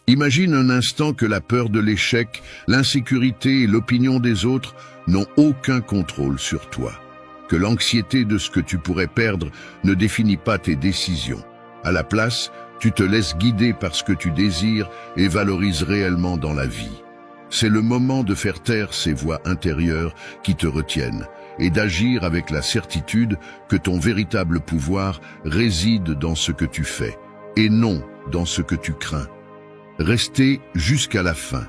Imagine un instant que la peur de l'échec, l'insécurité et l'opinion des autres n'ont aucun contrôle sur toi. Que l'anxiété de ce que tu pourrais perdre ne définit pas tes décisions. À la place, tu te laisses guider par ce que tu désires et valorises réellement dans la vie. C'est le moment de faire taire ces voix intérieures qui te retiennent et d'agir avec la certitude que ton véritable pouvoir réside dans ce que tu fais et non dans ce que tu crains. Restez jusqu'à la fin,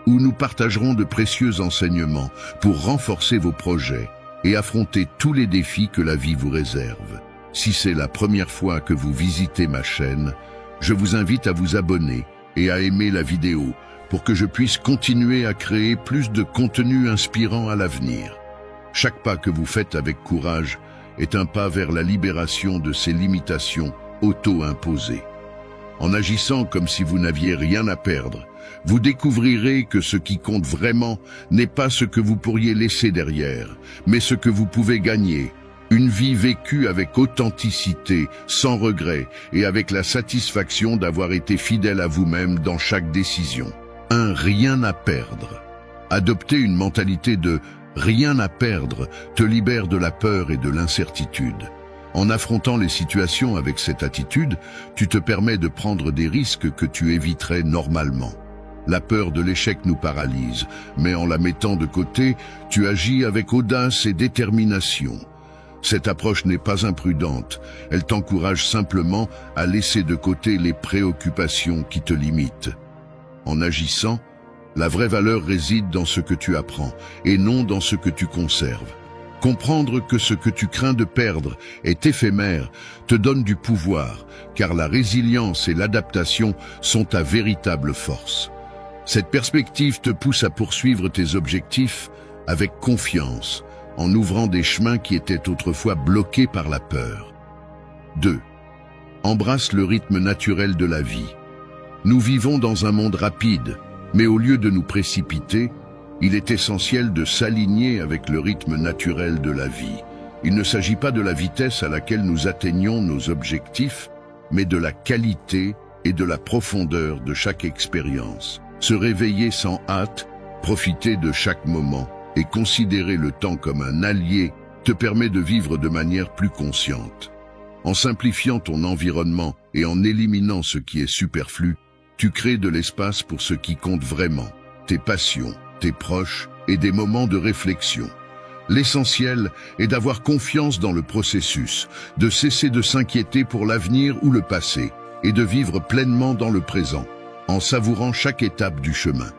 où nous partagerons de précieux enseignements pour renforcer vos projets et affronter tous les défis que la vie vous réserve. Si c'est la première fois que vous visitez ma chaîne, je vous invite à vous abonner et à aimer la vidéo pour que je puisse continuer à créer plus de contenu inspirant à l'avenir. Chaque pas que vous faites avec courage est un pas vers la libération de ces limitations auto-imposées. En agissant comme si vous n'aviez rien à perdre, vous découvrirez que ce qui compte vraiment n'est pas ce que vous pourriez laisser derrière, mais ce que vous pouvez gagner. Une vie vécue avec authenticité, sans regret et avec la satisfaction d'avoir été fidèle à vous-même dans chaque décision. Rien à perdre. Adopter une mentalité de rien à perdre te libère de la peur et de l'incertitude. En affrontant les situations avec cette attitude, tu te permets de prendre des risques que tu éviterais normalement. La peur de l'échec nous paralyse, mais en la mettant de côté, tu agis avec audace et détermination. Cette approche n'est pas imprudente, elle t'encourage simplement à laisser de côté les préoccupations qui te limitent. En agissant, la vraie valeur réside dans ce que tu apprends et non dans ce que tu conserves. Comprendre que ce que tu crains de perdre est éphémère te donne du pouvoir, car la résilience et l'adaptation sont ta véritable force. Cette perspective te pousse à poursuivre tes objectifs avec confiance, en ouvrant des chemins qui étaient autrefois bloqués par la peur. 2. Embrasse le rythme naturel de la vie. Nous vivons dans un monde rapide, mais au lieu de nous précipiter, il est essentiel de s'aligner avec le rythme naturel de la vie. Il ne s'agit pas de la vitesse à laquelle nous atteignons nos objectifs, mais de la qualité et de la profondeur de chaque expérience. Se réveiller sans hâte, profiter de chaque moment et considérer le temps comme un allié te permet de vivre de manière plus consciente. En simplifiant ton environnement et en éliminant ce qui est superflu, tu crées de l'espace pour ce qui compte vraiment, tes passions, tes proches et des moments de réflexion. L'essentiel est d'avoir confiance dans le processus, de cesser de s'inquiéter pour l'avenir ou le passé et de vivre pleinement dans le présent, en savourant chaque étape du chemin.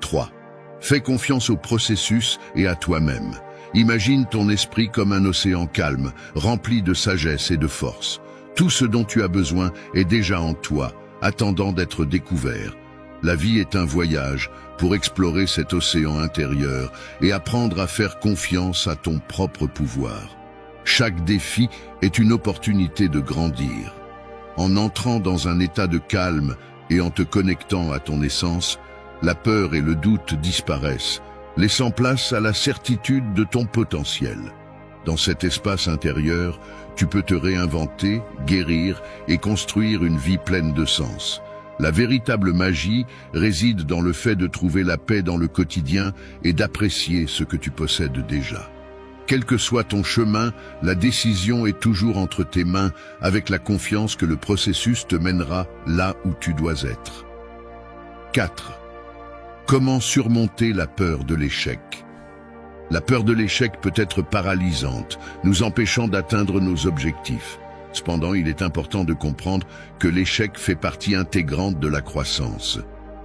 3. Fais confiance au processus et à toi-même. Imagine ton esprit comme un océan calme, rempli de sagesse et de force. Tout ce dont tu as besoin est déjà en toi, attendant d'être découvert. La vie est un voyage pour explorer cet océan intérieur et apprendre à faire confiance à ton propre pouvoir. Chaque défi est une opportunité de grandir. En entrant dans un état de calme et en te connectant à ton essence, la peur et le doute disparaissent, laissant place à la certitude de ton potentiel. Dans cet espace intérieur, tu peux te réinventer, guérir et construire une vie pleine de sens. La véritable magie réside dans le fait de trouver la paix dans le quotidien et d'apprécier ce que tu possèdes déjà. Quel que soit ton chemin, la décision est toujours entre tes mains avec la confiance que le processus te mènera là où tu dois être. 4. Comment surmonter la peur de l'échec? La peur de l'échec peut être paralysante, nous empêchant d'atteindre nos objectifs. Cependant, il est important de comprendre que l'échec fait partie intégrante de la croissance.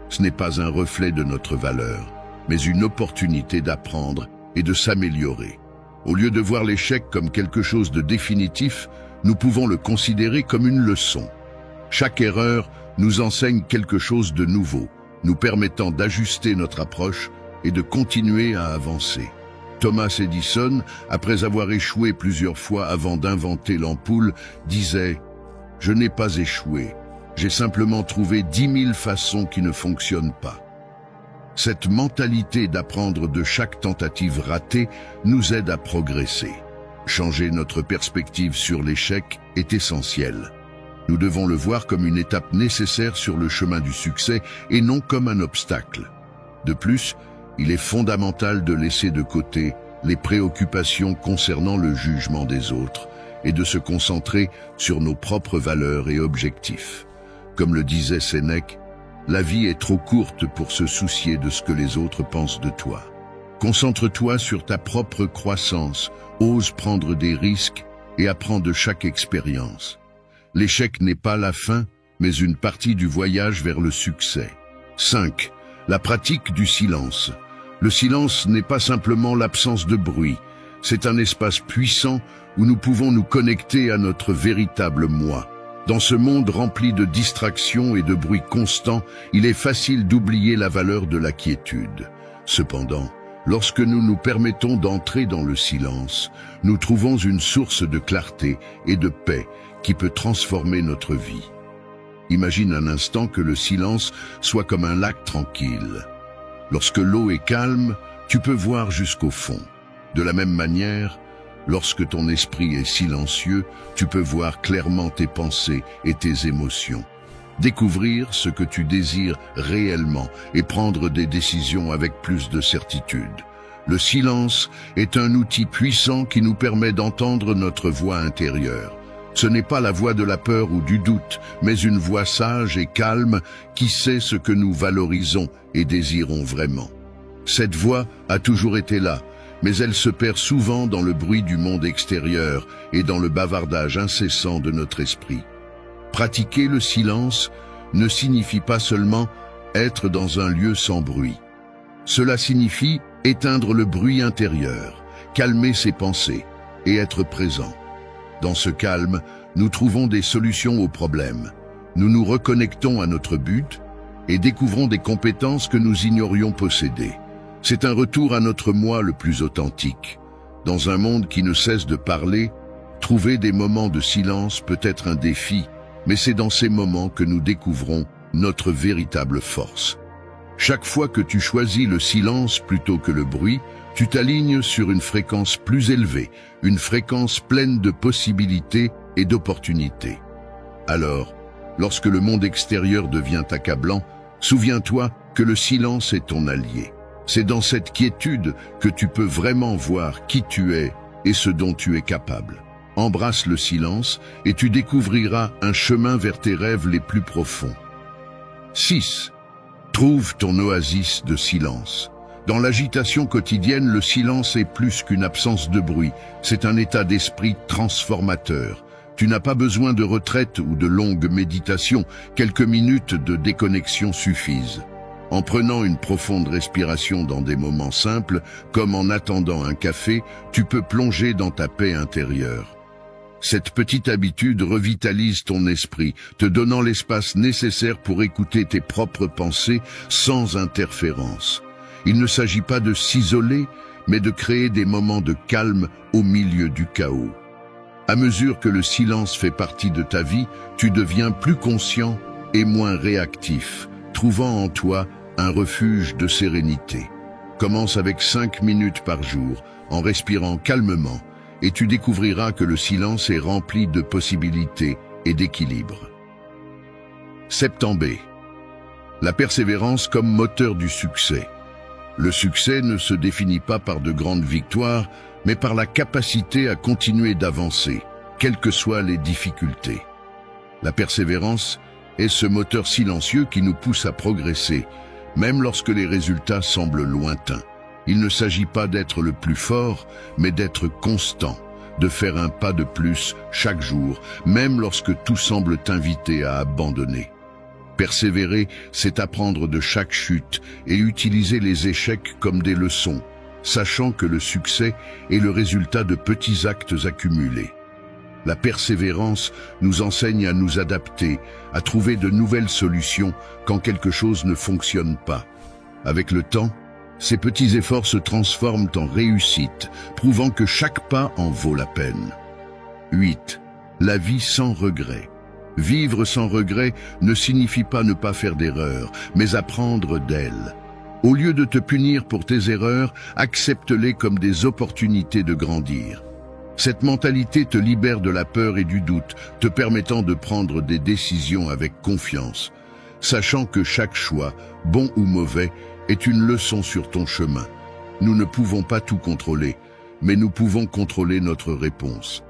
Ce n'est pas un reflet de notre valeur, mais une opportunité d'apprendre et de s'améliorer. Au lieu de voir l'échec comme quelque chose de définitif, nous pouvons le considérer comme une leçon. Chaque erreur nous enseigne quelque chose de nouveau, nous permettant d'ajuster notre approche et de continuer à avancer. Thomas Edison, après avoir échoué plusieurs fois avant d'inventer l'ampoule, disait « Je n'ai pas échoué, j'ai simplement trouvé 10 000 façons qui ne fonctionnent pas. » Cette mentalité d'apprendre de chaque tentative ratée nous aide à progresser. Changer notre perspective sur l'échec est essentiel. Nous devons le voir comme une étape nécessaire sur le chemin du succès et non comme un obstacle. De plus, il est fondamental de laisser de côté les préoccupations concernant le jugement des autres et de se concentrer sur nos propres valeurs et objectifs. Comme le disait Sénèque, la vie est trop courte pour se soucier de ce que les autres pensent de toi. Concentre-toi sur ta propre croissance, ose prendre des risques et apprends de chaque expérience. L'échec n'est pas la fin, mais une partie du voyage vers le succès. 5. La pratique du silence. Le silence n'est pas simplement l'absence de bruit, c'est un espace puissant où nous pouvons nous connecter à notre véritable moi. Dans ce monde rempli de distractions et de bruit constant, il est facile d'oublier la valeur de la quiétude. Cependant, lorsque nous nous permettons d'entrer dans le silence, nous trouvons une source de clarté et de paix qui peut transformer notre vie. Imagine un instant que le silence soit comme un lac tranquille. Lorsque l'eau est calme, tu peux voir jusqu'au fond. De la même manière, lorsque ton esprit est silencieux, tu peux voir clairement tes pensées et tes émotions. Découvrir ce que tu désires réellement et prendre des décisions avec plus de certitude. Le silence est un outil puissant qui nous permet d'entendre notre voix intérieure. Ce n'est pas la voix de la peur ou du doute, mais une voix sage et calme qui sait ce que nous valorisons et désirons vraiment. Cette voix a toujours été là, mais elle se perd souvent dans le bruit du monde extérieur et dans le bavardage incessant de notre esprit. Pratiquer le silence ne signifie pas seulement être dans un lieu sans bruit. Cela signifie éteindre le bruit intérieur, calmer ses pensées et être présent. Dans ce calme, nous trouvons des solutions aux problèmes. Nous nous reconnectons à notre but et découvrons des compétences que nous ignorions posséder. C'est un retour à notre moi le plus authentique. Dans un monde qui ne cesse de parler, trouver des moments de silence peut être un défi, mais c'est dans ces moments que nous découvrons notre véritable force. Chaque fois que tu choisis le silence plutôt que le bruit, tu t'alignes sur une fréquence plus élevée, une fréquence pleine de possibilités et d'opportunités. Alors, lorsque le monde extérieur devient accablant, souviens-toi que le silence est ton allié. C'est dans cette quiétude que tu peux vraiment voir qui tu es et ce dont tu es capable. Embrasse le silence et tu découvriras un chemin vers tes rêves les plus profonds. 6. Trouve ton oasis de silence. Dans l'agitation quotidienne, le silence est plus qu'une absence de bruit. C'est un état d'esprit transformateur. Tu n'as pas besoin de retraite ou de longues méditations. Quelques minutes de déconnexion suffisent. En prenant une profonde respiration dans des moments simples, comme en attendant un café, tu peux plonger dans ta paix intérieure. Cette petite habitude revitalise ton esprit, te donnant l'espace nécessaire pour écouter tes propres pensées sans interférence. Il ne s'agit pas de s'isoler, mais de créer des moments de calme au milieu du chaos. À mesure que le silence fait partie de ta vie, tu deviens plus conscient et moins réactif, trouvant en toi un refuge de sérénité. Commence avec 5 minutes par jour, en respirant calmement, et tu découvriras que le silence est rempli de possibilités et d'équilibre. Septembre. La persévérance comme moteur du succès. Le succès ne se définit pas par de grandes victoires, mais par la capacité à continuer d'avancer, quelles que soient les difficultés. La persévérance est ce moteur silencieux qui nous pousse à progresser, même lorsque les résultats semblent lointains. Il ne s'agit pas d'être le plus fort, mais d'être constant, de faire un pas de plus chaque jour, même lorsque tout semble t'inviter à abandonner. Persévérer, c'est apprendre de chaque chute et utiliser les échecs comme des leçons, sachant que le succès est le résultat de petits actes accumulés. La persévérance nous enseigne à nous adapter, à trouver de nouvelles solutions quand quelque chose ne fonctionne pas. Avec le temps, ces petits efforts se transforment en réussite, prouvant que chaque pas en vaut la peine. 8. La vie sans regret. Vivre sans regret ne signifie pas ne pas faire d'erreurs, mais apprendre d'elles. Au lieu de te punir pour tes erreurs, accepte-les comme des opportunités de grandir. Cette mentalité te libère de la peur et du doute, te permettant de prendre des décisions avec confiance, sachant que chaque choix, bon ou mauvais, est une leçon sur ton chemin. Nous ne pouvons pas tout contrôler, mais nous pouvons contrôler notre réponse.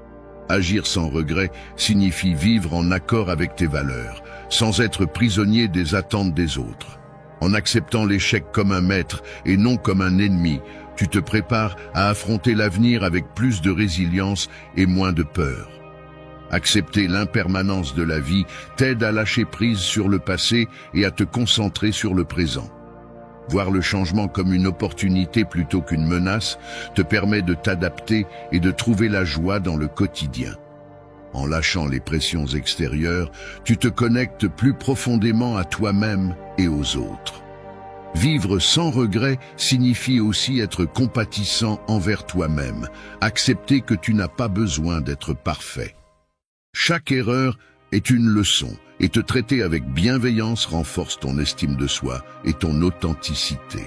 Agir sans regret signifie vivre en accord avec tes valeurs, sans être prisonnier des attentes des autres. En acceptant l'échec comme un maître et non comme un ennemi, tu te prépares à affronter l'avenir avec plus de résilience et moins de peur. Accepter l'impermanence de la vie t'aide à lâcher prise sur le passé et à te concentrer sur le présent. Voir le changement comme une opportunité plutôt qu'une menace te permet de t'adapter et de trouver la joie dans le quotidien. En lâchant les pressions extérieures, tu te connectes plus profondément à toi-même et aux autres. Vivre sans regret signifie aussi être compatissant envers toi-même, accepter que tu n'as pas besoin d'être parfait. Chaque erreur est une leçon, et te traiter avec bienveillance renforce ton estime de soi et ton authenticité.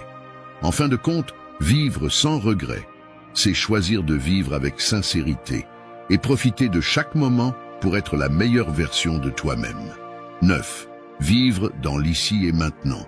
En fin de compte, vivre sans regret, c'est choisir de vivre avec sincérité et profiter de chaque moment pour être la meilleure version de toi-même. 9. Vivre dans l'ici et maintenant.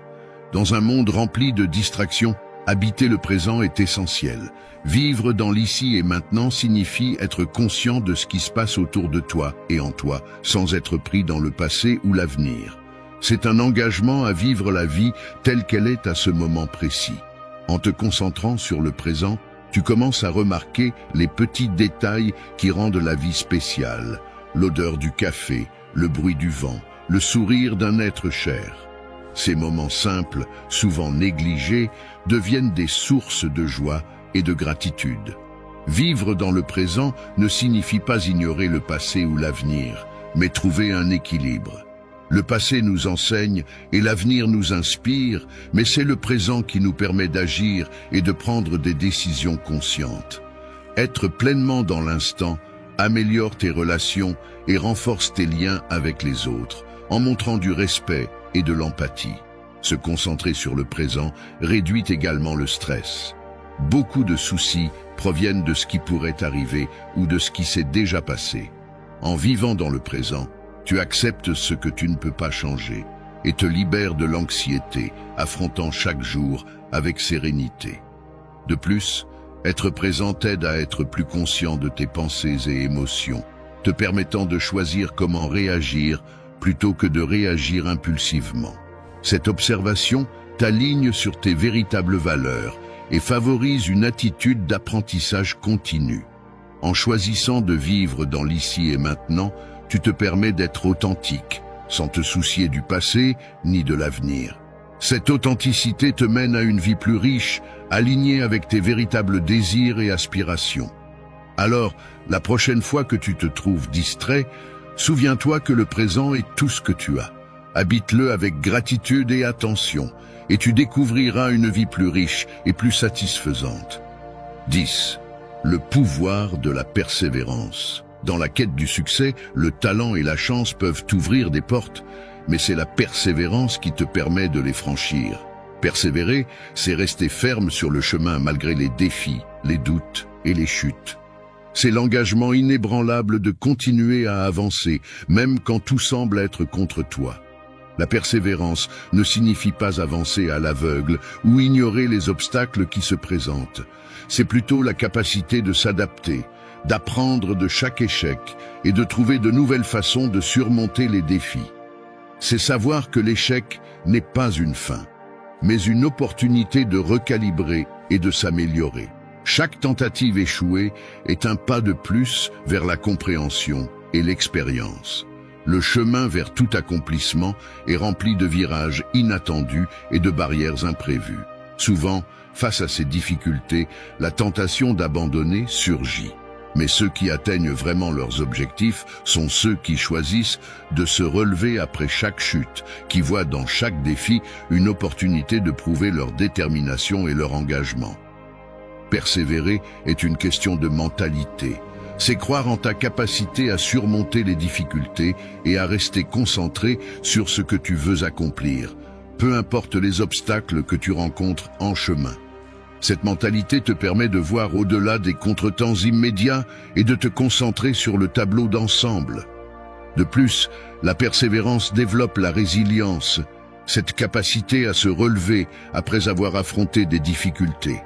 Dans un monde rempli de distractions, habiter le présent est essentiel. Vivre dans l'ici et maintenant signifie être conscient de ce qui se passe autour de toi et en toi, sans être pris dans le passé ou l'avenir. C'est un engagement à vivre la vie telle qu'elle est à ce moment précis. En te concentrant sur le présent, tu commences à remarquer les petits détails qui rendent la vie spéciale. L'odeur du café, le bruit du vent, le sourire d'un être cher. Ces moments simples, souvent négligés, deviennent des sources de joie et de gratitude. Vivre dans le présent ne signifie pas ignorer le passé ou l'avenir, mais trouver un équilibre. Le passé nous enseigne et l'avenir nous inspire, mais c'est le présent qui nous permet d'agir et de prendre des décisions conscientes. Être pleinement dans l'instant améliore tes relations et renforce tes liens avec les autres, en montrant du respect et de l'empathie. Se concentrer sur le présent réduit également le stress. Beaucoup de soucis proviennent de ce qui pourrait arriver ou de ce qui s'est déjà passé. En vivant dans le présent, tu acceptes ce que tu ne peux pas changer et te libères de l'anxiété, affrontant chaque jour avec sérénité. De plus, être présent t'aide à être plus conscient de tes pensées et émotions, te permettant de choisir comment réagir plutôt que de réagir impulsivement. Cette observation t'aligne sur tes véritables valeurs et favorise une attitude d'apprentissage continu. En choisissant de vivre dans l'ici et maintenant, tu te permets d'être authentique, sans te soucier du passé ni de l'avenir. Cette authenticité te mène à une vie plus riche, alignée avec tes véritables désirs et aspirations. Alors, la prochaine fois que tu te trouves distrait, souviens-toi que le présent est tout ce que tu as. Habite-le avec gratitude et attention, et tu découvriras une vie plus riche et plus satisfaisante. 10. Le pouvoir de la persévérance. Dans la quête du succès, le talent et la chance peuvent t'ouvrir des portes, mais c'est la persévérance qui te permet de les franchir. Persévérer, c'est rester ferme sur le chemin malgré les défis, les doutes et les chutes. C'est l'engagement inébranlable de continuer à avancer, même quand tout semble être contre toi. La persévérance ne signifie pas avancer à l'aveugle ou ignorer les obstacles qui se présentent. C'est plutôt la capacité de s'adapter, d'apprendre de chaque échec et de trouver de nouvelles façons de surmonter les défis. C'est savoir que l'échec n'est pas une fin, mais une opportunité de recalibrer et de s'améliorer. Chaque tentative échouée est un pas de plus vers la compréhension et l'expérience. Le chemin vers tout accomplissement est rempli de virages inattendus et de barrières imprévues. Souvent, face à ces difficultés, la tentation d'abandonner surgit. Mais ceux qui atteignent vraiment leurs objectifs sont ceux qui choisissent de se relever après chaque chute, qui voient dans chaque défi une opportunité de prouver leur détermination et leur engagement. Persévérer est une question de mentalité. C'est croire en ta capacité à surmonter les difficultés et à rester concentré sur ce que tu veux accomplir, peu importe les obstacles que tu rencontres en chemin. Cette mentalité te permet de voir au-delà des contretemps immédiats et de te concentrer sur le tableau d'ensemble. De plus, la persévérance développe la résilience, cette capacité à se relever après avoir affronté des difficultés.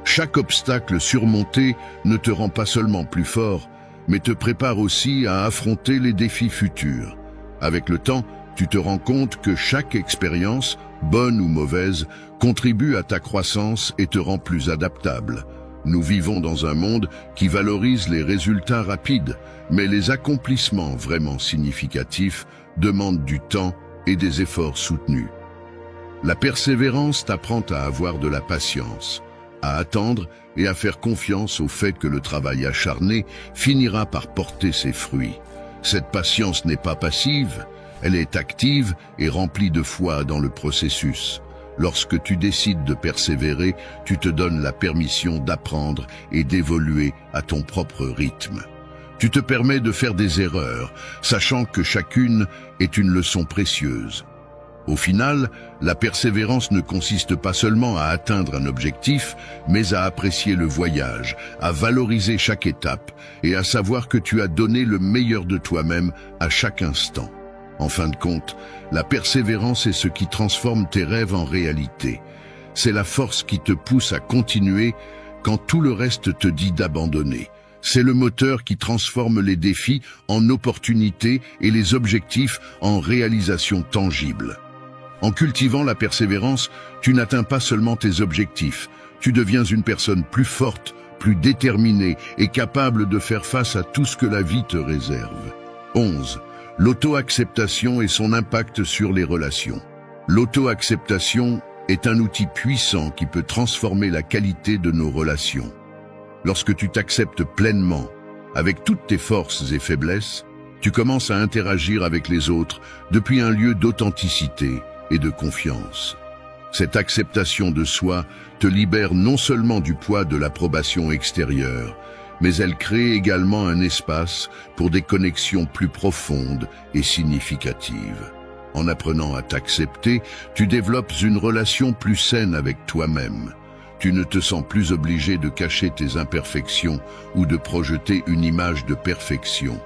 Chaque obstacle surmonté ne te rend pas seulement plus fort, mais te prépare aussi à affronter les défis futurs. Avec le temps, tu te rends compte que chaque expérience, bonne ou mauvaise, contribue à ta croissance et te rend plus adaptable. Nous vivons dans un monde qui valorise les résultats rapides, mais les accomplissements vraiment significatifs demandent du temps et des efforts soutenus. La persévérance t'apprend à avoir de la patience, à attendre et à faire confiance au fait que le travail acharné finira par porter ses fruits. Cette patience n'est pas passive, elle est active et remplie de foi dans le processus. Lorsque tu décides de persévérer, tu te donnes la permission d'apprendre et d'évoluer à ton propre rythme. Tu te permets de faire des erreurs, sachant que chacune est une leçon précieuse. Au final, la persévérance ne consiste pas seulement à atteindre un objectif, mais à apprécier le voyage, à valoriser chaque étape et à savoir que tu as donné le meilleur de toi-même à chaque instant. En fin de compte, la persévérance est ce qui transforme tes rêves en réalité. C'est la force qui te pousse à continuer quand tout le reste te dit d'abandonner. C'est le moteur qui transforme les défis en opportunités et les objectifs en réalisations tangibles. En cultivant la persévérance, tu n'atteins pas seulement tes objectifs, tu deviens une personne plus forte, plus déterminée et capable de faire face à tout ce que la vie te réserve. 11. L'auto-acceptation et son impact sur les relations. L'auto-acceptation est un outil puissant qui peut transformer la qualité de nos relations. Lorsque tu t'acceptes pleinement, avec toutes tes forces et faiblesses, tu commences à interagir avec les autres depuis un lieu d'authenticité et de confiance. Cette acceptation de soi te libère non seulement du poids de l'approbation extérieure, mais elle crée également un espace pour des connexions plus profondes et significatives. En apprenant à t'accepter, tu développes une relation plus saine avec toi-même. Tu ne te sens plus obligé de cacher tes imperfections ou de projeter une image de perfection.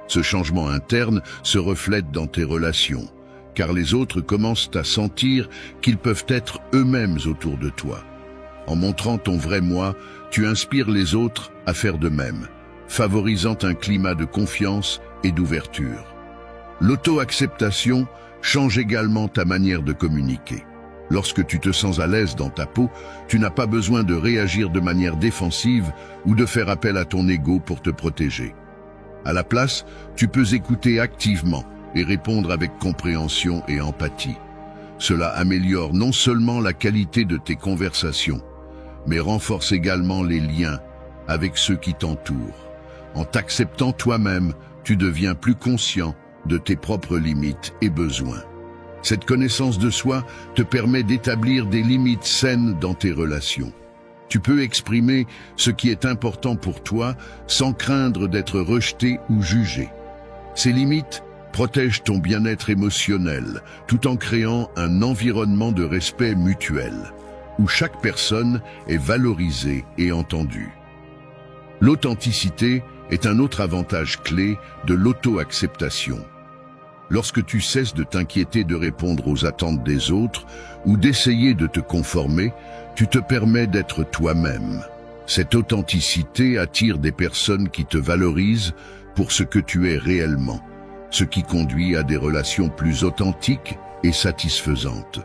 Ce changement interne se reflète dans tes relations, car les autres commencent à sentir qu'ils peuvent être eux-mêmes autour de toi. En montrant ton vrai moi, tu inspires les autres à faire de même, favorisant un climat de confiance et d'ouverture. L'auto-acceptation change également ta manière de communiquer. Lorsque tu te sens à l'aise dans ta peau, tu n'as pas besoin de réagir de manière défensive ou de faire appel à ton ego pour te protéger. À la place, tu peux écouter activement et répondre avec compréhension et empathie. Cela améliore non seulement la qualité de tes conversations, mais renforce également les liens avec ceux qui t'entourent. En t'acceptant toi-même, tu deviens plus conscient de tes propres limites et besoins. Cette connaissance de soi te permet d'établir des limites saines dans tes relations. Tu peux exprimer ce qui est important pour toi sans craindre d'être rejeté ou jugé. Ces limites protègent ton bien-être émotionnel tout en créant un environnement de respect mutuel, où chaque personne est valorisée et entendue. L'authenticité est un autre avantage clé de l'auto-acceptation. Lorsque tu cesses de t'inquiéter de répondre aux attentes des autres ou d'essayer de te conformer, tu te permets d'être toi-même. Cette authenticité attire des personnes qui te valorisent pour ce que tu es réellement, ce qui conduit à des relations plus authentiques et satisfaisantes.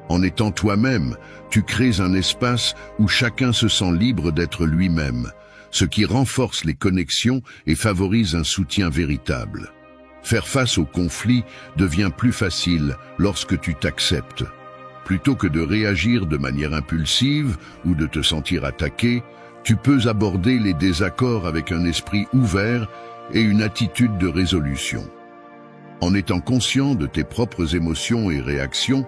En étant toi-même, tu crées un espace où chacun se sent libre d'être lui-même, ce qui renforce les connexions et favorise un soutien véritable. Faire face aux conflits devient plus facile lorsque tu t'acceptes. Plutôt que de réagir de manière impulsive ou de te sentir attaqué, tu peux aborder les désaccords avec un esprit ouvert et une attitude de résolution. En étant conscient de tes propres émotions et réactions,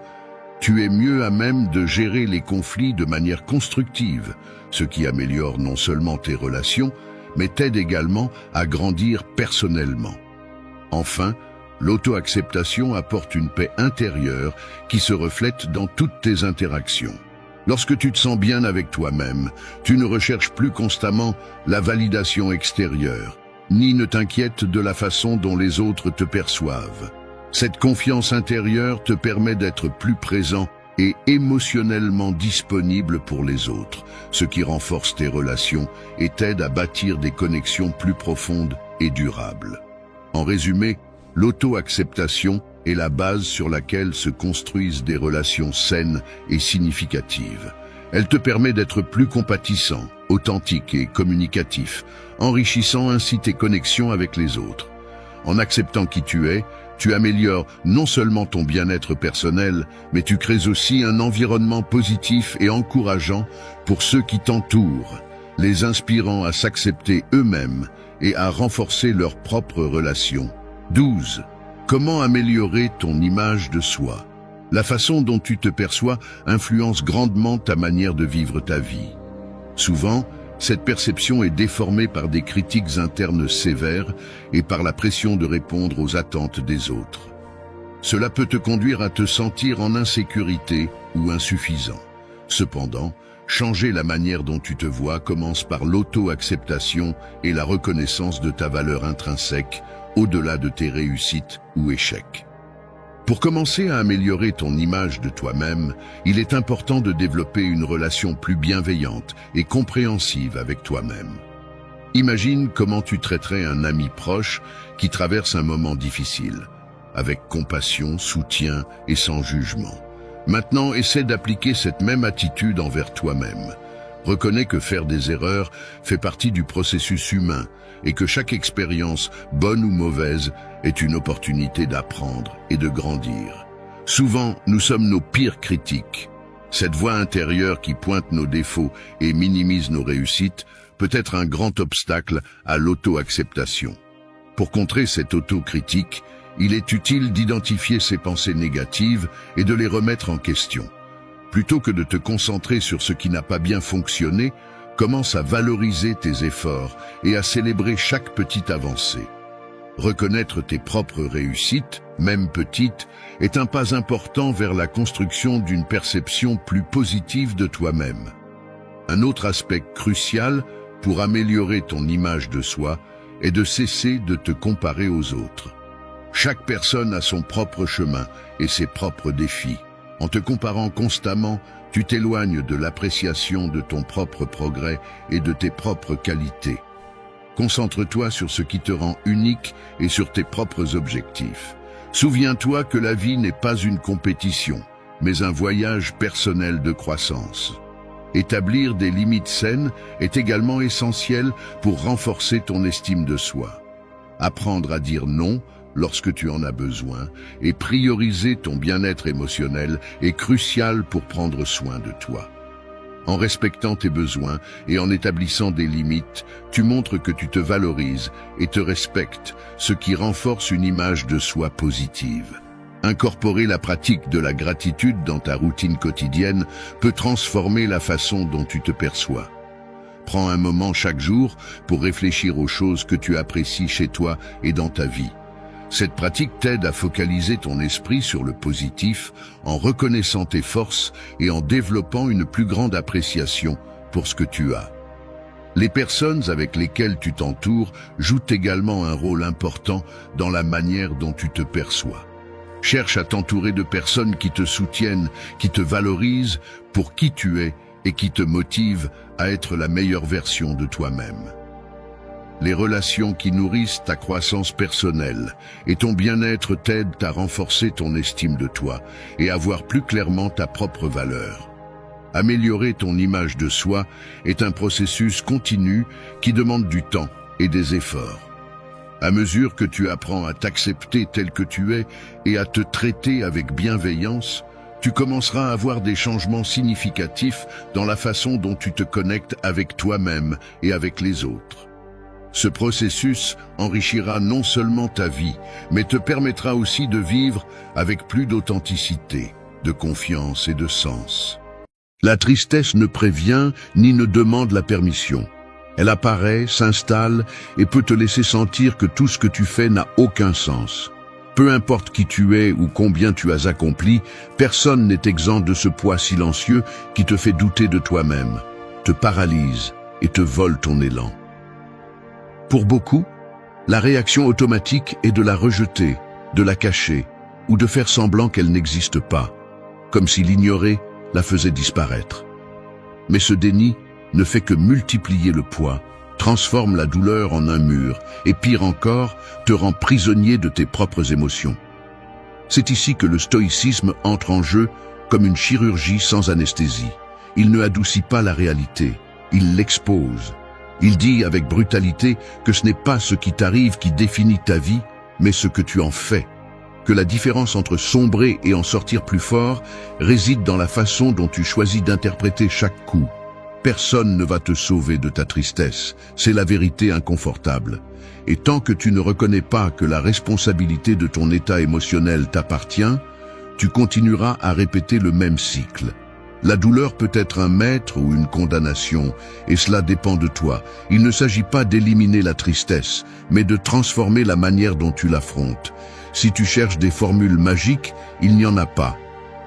tu es mieux à même de gérer les conflits de manière constructive, ce qui améliore non seulement tes relations, mais t'aide également à grandir personnellement. Enfin, l'auto-acceptation apporte une paix intérieure qui se reflète dans toutes tes interactions. Lorsque tu te sens bien avec toi-même, tu ne recherches plus constamment la validation extérieure, ni ne t'inquiètes de la façon dont les autres te perçoivent. Cette confiance intérieure te permet d'être plus présent et émotionnellement disponible pour les autres, ce qui renforce tes relations et t'aide à bâtir des connexions plus profondes et durables. En résumé, l'auto-acceptation est la base sur laquelle se construisent des relations saines et significatives. Elle te permet d'être plus compatissant, authentique et communicatif, enrichissant ainsi tes connexions avec les autres. En acceptant qui tu es, tu améliores non seulement ton bien-être personnel, mais tu crées aussi un environnement positif et encourageant pour ceux qui t'entourent, les inspirant à s'accepter eux-mêmes et à renforcer leurs propres relations. 12. Comment améliorer ton image de soi? La façon dont tu te perçois influence grandement ta manière de vivre ta vie. Souvent, cette perception est déformée par des critiques internes sévères et par la pression de répondre aux attentes des autres. Cela peut te conduire à te sentir en insécurité ou insuffisant. Cependant, changer la manière dont tu te vois commence par l'auto-acceptation et la reconnaissance de ta valeur intrinsèque, au-delà de tes réussites ou échecs. Pour commencer à améliorer ton image de toi-même, il est important de développer une relation plus bienveillante et compréhensive avec toi-même. Imagine comment tu traiterais un ami proche qui traverse un moment difficile, avec compassion, soutien et sans jugement. Maintenant, essaie d'appliquer cette même attitude envers toi-même. Reconnais que faire des erreurs fait partie du processus humain et que chaque expérience, bonne ou mauvaise, est une opportunité d'apprendre et de grandir. Souvent, nous sommes nos pires critiques. Cette voix intérieure qui pointe nos défauts et minimise nos réussites peut être un grand obstacle à l'auto-acceptation. Pour contrer cette autocritique, il est utile d'identifier ces pensées négatives et de les remettre en question. Plutôt que de te concentrer sur ce qui n'a pas bien fonctionné, commence à valoriser tes efforts et à célébrer chaque petite avancée. Reconnaître tes propres réussites, même petites, est un pas important vers la construction d'une perception plus positive de toi-même. Un autre aspect crucial pour améliorer ton image de soi est de cesser de te comparer aux autres. Chaque personne a son propre chemin et ses propres défis. En te comparant constamment, tu t'éloignes de l'appréciation de ton propre progrès et de tes propres qualités. Concentre-toi sur ce qui te rend unique et sur tes propres objectifs. Souviens-toi que la vie n'est pas une compétition, mais un voyage personnel de croissance. Établir des limites saines est également essentiel pour renforcer ton estime de soi. Apprendre à dire non lorsque tu en as besoin et prioriser ton bien-être émotionnel est crucial pour prendre soin de toi. En respectant tes besoins et en établissant des limites, tu montres que tu te valorises et te respectes, ce qui renforce une image de soi positive. Incorporer la pratique de la gratitude dans ta routine quotidienne peut transformer la façon dont tu te perçois. Prends un moment chaque jour pour réfléchir aux choses que tu apprécies chez toi et dans ta vie. Cette pratique t'aide à focaliser ton esprit sur le positif en reconnaissant tes forces et en développant une plus grande appréciation pour ce que tu as. Les personnes avec lesquelles tu t'entoures jouent également un rôle important dans la manière dont tu te perçois. Cherche à t'entourer de personnes qui te soutiennent, qui te valorisent pour qui tu es et qui te motivent à être la meilleure version de toi-même. Les relations qui nourrissent ta croissance personnelle et ton bien-être t'aident à renforcer ton estime de toi et à voir plus clairement ta propre valeur. Améliorer ton image de soi est un processus continu qui demande du temps et des efforts. À mesure que tu apprends à t'accepter tel que tu es et à te traiter avec bienveillance, tu commenceras à voir des changements significatifs dans la façon dont tu te connectes avec toi-même et avec les autres. Ce processus enrichira non seulement ta vie, mais te permettra aussi de vivre avec plus d'authenticité, de confiance et de sens. La tristesse ne prévient ni ne demande la permission. Elle apparaît, s'installe et peut te laisser sentir que tout ce que tu fais n'a aucun sens. Peu importe qui tu es ou combien tu as accompli, personne n'est exempt de ce poids silencieux qui te fait douter de toi-même, te paralyse et te vole ton élan. Pour beaucoup, la réaction automatique est de la rejeter, de la cacher ou de faire semblant qu'elle n'existe pas, comme si l'ignorer la faisait disparaître. Mais ce déni ne fait que multiplier le poids, transforme la douleur en un mur et pire encore, te rend prisonnier de tes propres émotions. C'est ici que le stoïcisme entre en jeu comme une chirurgie sans anesthésie. Il ne adoucit pas la réalité, il l'expose. Il dit avec brutalité que ce n'est pas ce qui t'arrive qui définit ta vie, mais ce que tu en fais. Que la différence entre sombrer et en sortir plus fort réside dans la façon dont tu choisis d'interpréter chaque coup. Personne ne va te sauver de ta tristesse, c'est la vérité inconfortable. Et tant que tu ne reconnais pas que la responsabilité de ton état émotionnel t'appartient, tu continueras à répéter le même cycle. La douleur peut être un maître ou une condamnation, et cela dépend de toi. Il ne s'agit pas d'éliminer la tristesse, mais de transformer la manière dont tu l'affrontes. Si tu cherches des formules magiques, il n'y en a pas.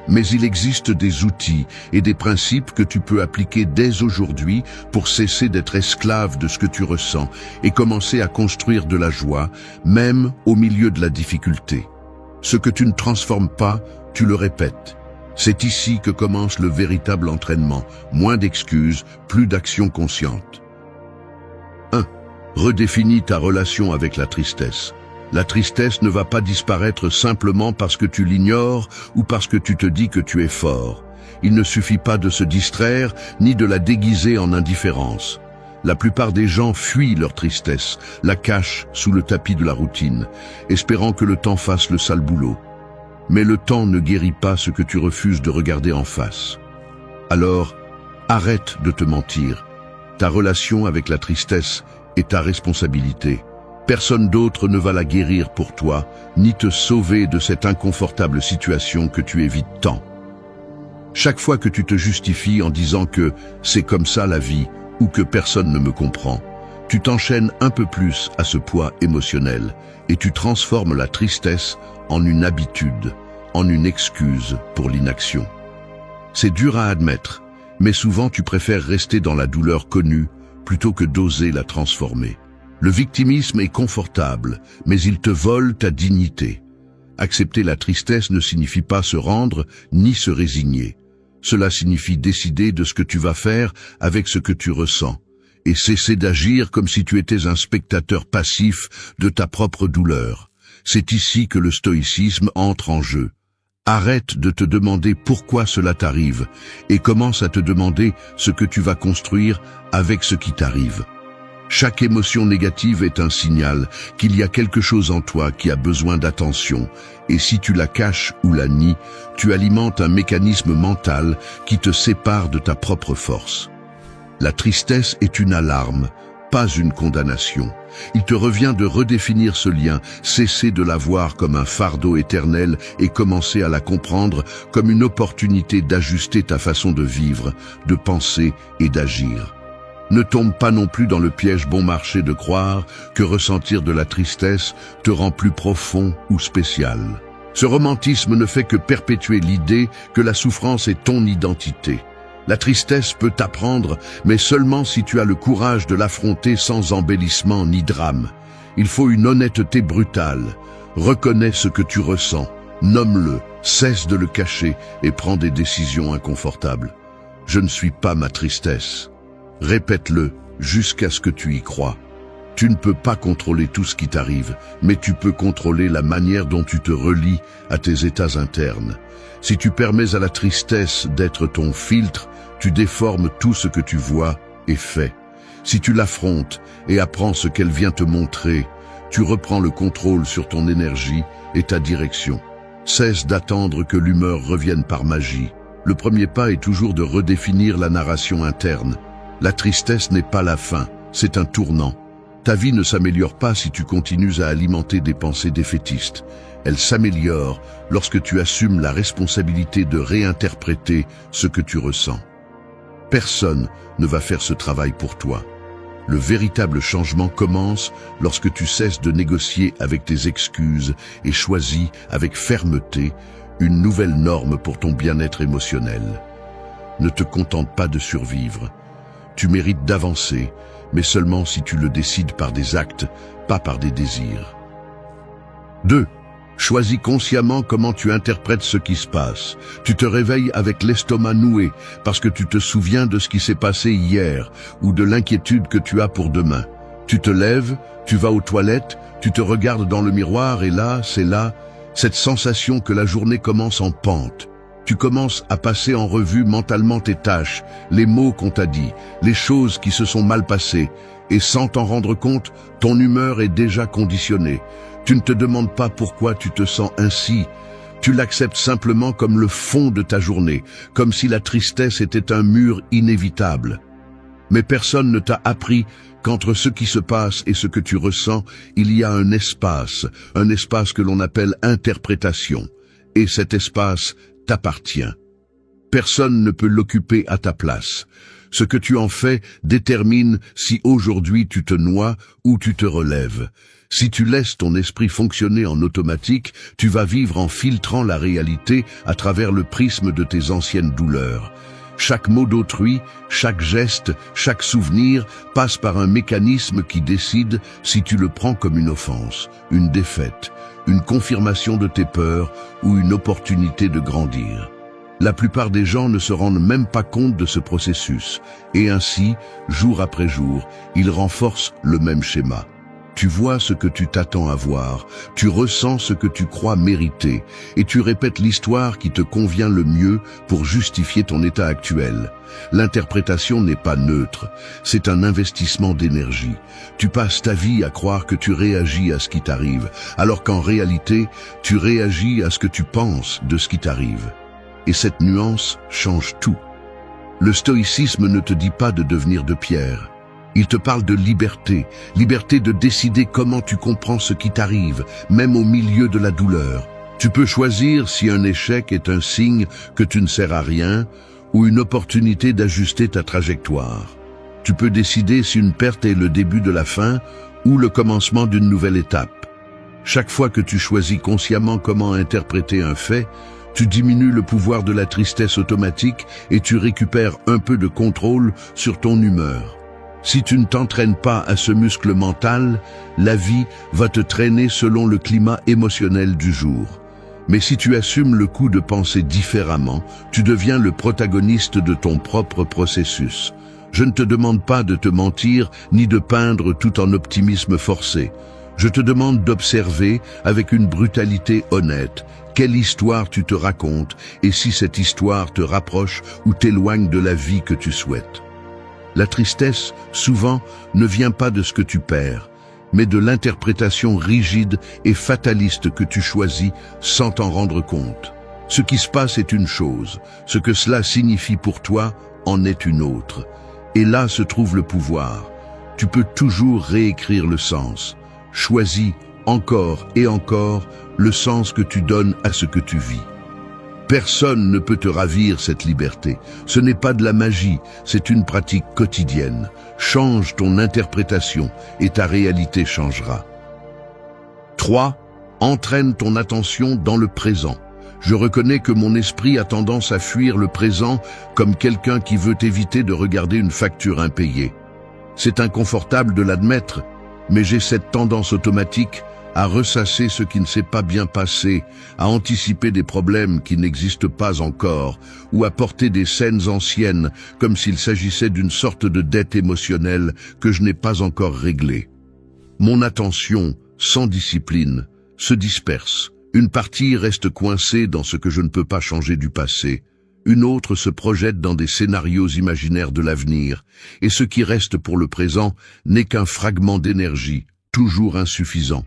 Mais il existe des outils et des principes que tu peux appliquer dès aujourd'hui pour cesser d'être esclave de ce que tu ressens et commencer à construire de la joie, même au milieu de la difficulté. Ce que tu ne transformes pas, tu le répètes. C'est ici que commence le véritable entraînement. Moins d'excuses, plus d'action consciente. 1. Redéfinis ta relation avec la tristesse. La tristesse ne va pas disparaître simplement parce que tu l'ignores ou parce que tu te dis que tu es fort. Il ne suffit pas de se distraire ni de la déguiser en indifférence. La plupart des gens fuient leur tristesse, la cachent sous le tapis de la routine, espérant que le temps fasse le sale boulot. Mais le temps ne guérit pas ce que tu refuses de regarder en face. Alors, arrête de te mentir. Ta relation avec la tristesse est ta responsabilité. Personne d'autre ne va la guérir pour toi, ni te sauver de cette inconfortable situation que tu évites tant. Chaque fois que tu te justifies en disant que c'est comme ça la vie ou que personne ne me comprend, tu t'enchaînes un peu plus à ce poids émotionnel et tu transformes la tristesse en une habitude, en une excuse pour l'inaction. C'est dur à admettre, mais souvent tu préfères rester dans la douleur connue plutôt que d'oser la transformer. Le victimisme est confortable, mais il te vole ta dignité. Accepter la tristesse ne signifie pas se rendre ni se résigner. Cela signifie décider de ce que tu vas faire avec ce que tu ressens et cesser d'agir comme si tu étais un spectateur passif de ta propre douleur. C'est ici que le stoïcisme entre en jeu. Arrête de te demander pourquoi cela t'arrive et commence à te demander ce que tu vas construire avec ce qui t'arrive. Chaque émotion négative est un signal qu'il y a quelque chose en toi qui a besoin d'attention, et si tu la caches ou la nies, tu alimentes un mécanisme mental qui te sépare de ta propre force. La tristesse est une alarme, pas une condamnation. Il te revient de redéfinir ce lien, cesser de la voir comme un fardeau éternel et commencer à la comprendre comme une opportunité d'ajuster ta façon de vivre, de penser et d'agir. Ne tombe pas non plus dans le piège bon marché de croire que ressentir de la tristesse te rend plus profond ou spécial. Ce romantisme ne fait que perpétuer l'idée que la souffrance est ton identité. La tristesse peut t'apprendre, mais seulement si tu as le courage de l'affronter sans embellissement ni drame. Il faut une honnêteté brutale. Reconnais ce que tu ressens, nomme-le, cesse de le cacher et prends des décisions inconfortables. Je ne suis pas ma tristesse. Répète-le jusqu'à ce que tu y crois. Tu ne peux pas contrôler tout ce qui t'arrive, mais tu peux contrôler la manière dont tu te relies à tes états internes. Si tu permets à la tristesse d'être ton filtre, tu déformes tout ce que tu vois et fais. Si tu l'affrontes et apprends ce qu'elle vient te montrer, tu reprends le contrôle sur ton énergie et ta direction. Cesse d'attendre que l'humeur revienne par magie. Le premier pas est toujours de redéfinir la narration interne. La tristesse n'est pas la fin, c'est un tournant. Ta vie ne s'améliore pas si tu continues à alimenter des pensées défaitistes. Elle s'améliore lorsque tu assumes la responsabilité de réinterpréter ce que tu ressens. Personne ne va faire ce travail pour toi. Le véritable changement commence lorsque tu cesses de négocier avec tes excuses et choisis avec fermeté une nouvelle norme pour ton bien-être émotionnel. Ne te contente pas de survivre. Tu mérites d'avancer, mais seulement si tu le décides par des actes, pas par des désirs. 2. Choisis consciemment comment tu interprètes ce qui se passe. Tu te réveilles avec l'estomac noué parce que tu te souviens de ce qui s'est passé hier ou de l'inquiétude que tu as pour demain. Tu te lèves, tu vas aux toilettes, tu te regardes dans le miroir et là, c'est là, cette sensation que la journée commence en pente. Tu commences à passer en revue mentalement tes tâches, les mots qu'on t'a dit, les choses qui se sont mal passées, et sans t'en rendre compte, ton humeur est déjà conditionnée. Tu ne te demandes pas pourquoi tu te sens ainsi, tu l'acceptes simplement comme le fond de ta journée, comme si la tristesse était un mur inévitable. Mais personne ne t'a appris qu'entre ce qui se passe et ce que tu ressens, il y a un espace que l'on appelle interprétation, et cet espace t'appartient. Personne ne peut l'occuper à ta place. Ce que tu en fais détermine si aujourd'hui tu te noies ou tu te relèves. Si tu laisses ton esprit fonctionner en automatique, tu vas vivre en filtrant la réalité à travers le prisme de tes anciennes douleurs. Chaque mot d'autrui, chaque geste, chaque souvenir passe par un mécanisme qui décide si tu le prends comme une offense, une défaite, une confirmation de tes peurs ou une opportunité de grandir. La plupart des gens ne se rendent même pas compte de ce processus, et ainsi, jour après jour, ils renforcent le même schéma. Tu vois ce que tu t'attends à voir, tu ressens ce que tu crois mériter, et tu répètes l'histoire qui te convient le mieux pour justifier ton état actuel. L'interprétation n'est pas neutre, c'est un investissement d'énergie. Tu passes ta vie à croire que tu réagis à ce qui t'arrive, alors qu'en réalité, tu réagis à ce que tu penses de ce qui t'arrive. Et cette nuance change tout. Le stoïcisme ne te dit pas de devenir de pierre. Il te parle de liberté, liberté de décider comment tu comprends ce qui t'arrive, même au milieu de la douleur. Tu peux choisir si un échec est un signe que tu ne sers à rien ou une opportunité d'ajuster ta trajectoire. Tu peux décider si une perte est le début de la fin ou le commencement d'une nouvelle étape. Chaque fois que tu choisis consciemment comment interpréter un fait, tu diminues le pouvoir de la tristesse automatique et tu récupères un peu de contrôle sur ton humeur. Si tu ne t'entraînes pas à ce muscle mental, la vie va te traîner selon le climat émotionnel du jour. Mais si tu assumes le coup de penser différemment, tu deviens le protagoniste de ton propre processus. Je ne te demande pas de te mentir ni de peindre tout en optimisme forcé. Je te demande d'observer avec une brutalité honnête quelle histoire tu te racontes et si cette histoire te rapproche ou t'éloigne de la vie que tu souhaites. La tristesse, souvent, ne vient pas de ce que tu perds, mais de l'interprétation rigide et fataliste que tu choisis sans t'en rendre compte. Ce qui se passe est une chose, ce que cela signifie pour toi en est une autre. Et là se trouve le pouvoir. Tu peux toujours réécrire le sens. Choisis encore et encore le sens que tu donnes à ce que tu vis. Personne ne peut te ravir cette liberté. Ce n'est pas de la magie, c'est une pratique quotidienne. Change ton interprétation et ta réalité changera. 3. Entraîne ton attention dans le présent. Je reconnais que mon esprit a tendance à fuir le présent comme quelqu'un qui veut éviter de regarder une facture impayée. C'est inconfortable de l'admettre, mais j'ai cette tendance automatique à ressasser ce qui ne s'est pas bien passé, à anticiper des problèmes qui n'existent pas encore, ou à porter des scènes anciennes comme s'il s'agissait d'une sorte de dette émotionnelle que je n'ai pas encore réglée. Mon attention, sans discipline, se disperse. Une partie reste coincée dans ce que je ne peux pas changer du passé, une autre se projette dans des scénarios imaginaires de l'avenir, et ce qui reste pour le présent n'est qu'un fragment d'énergie, toujours insuffisant.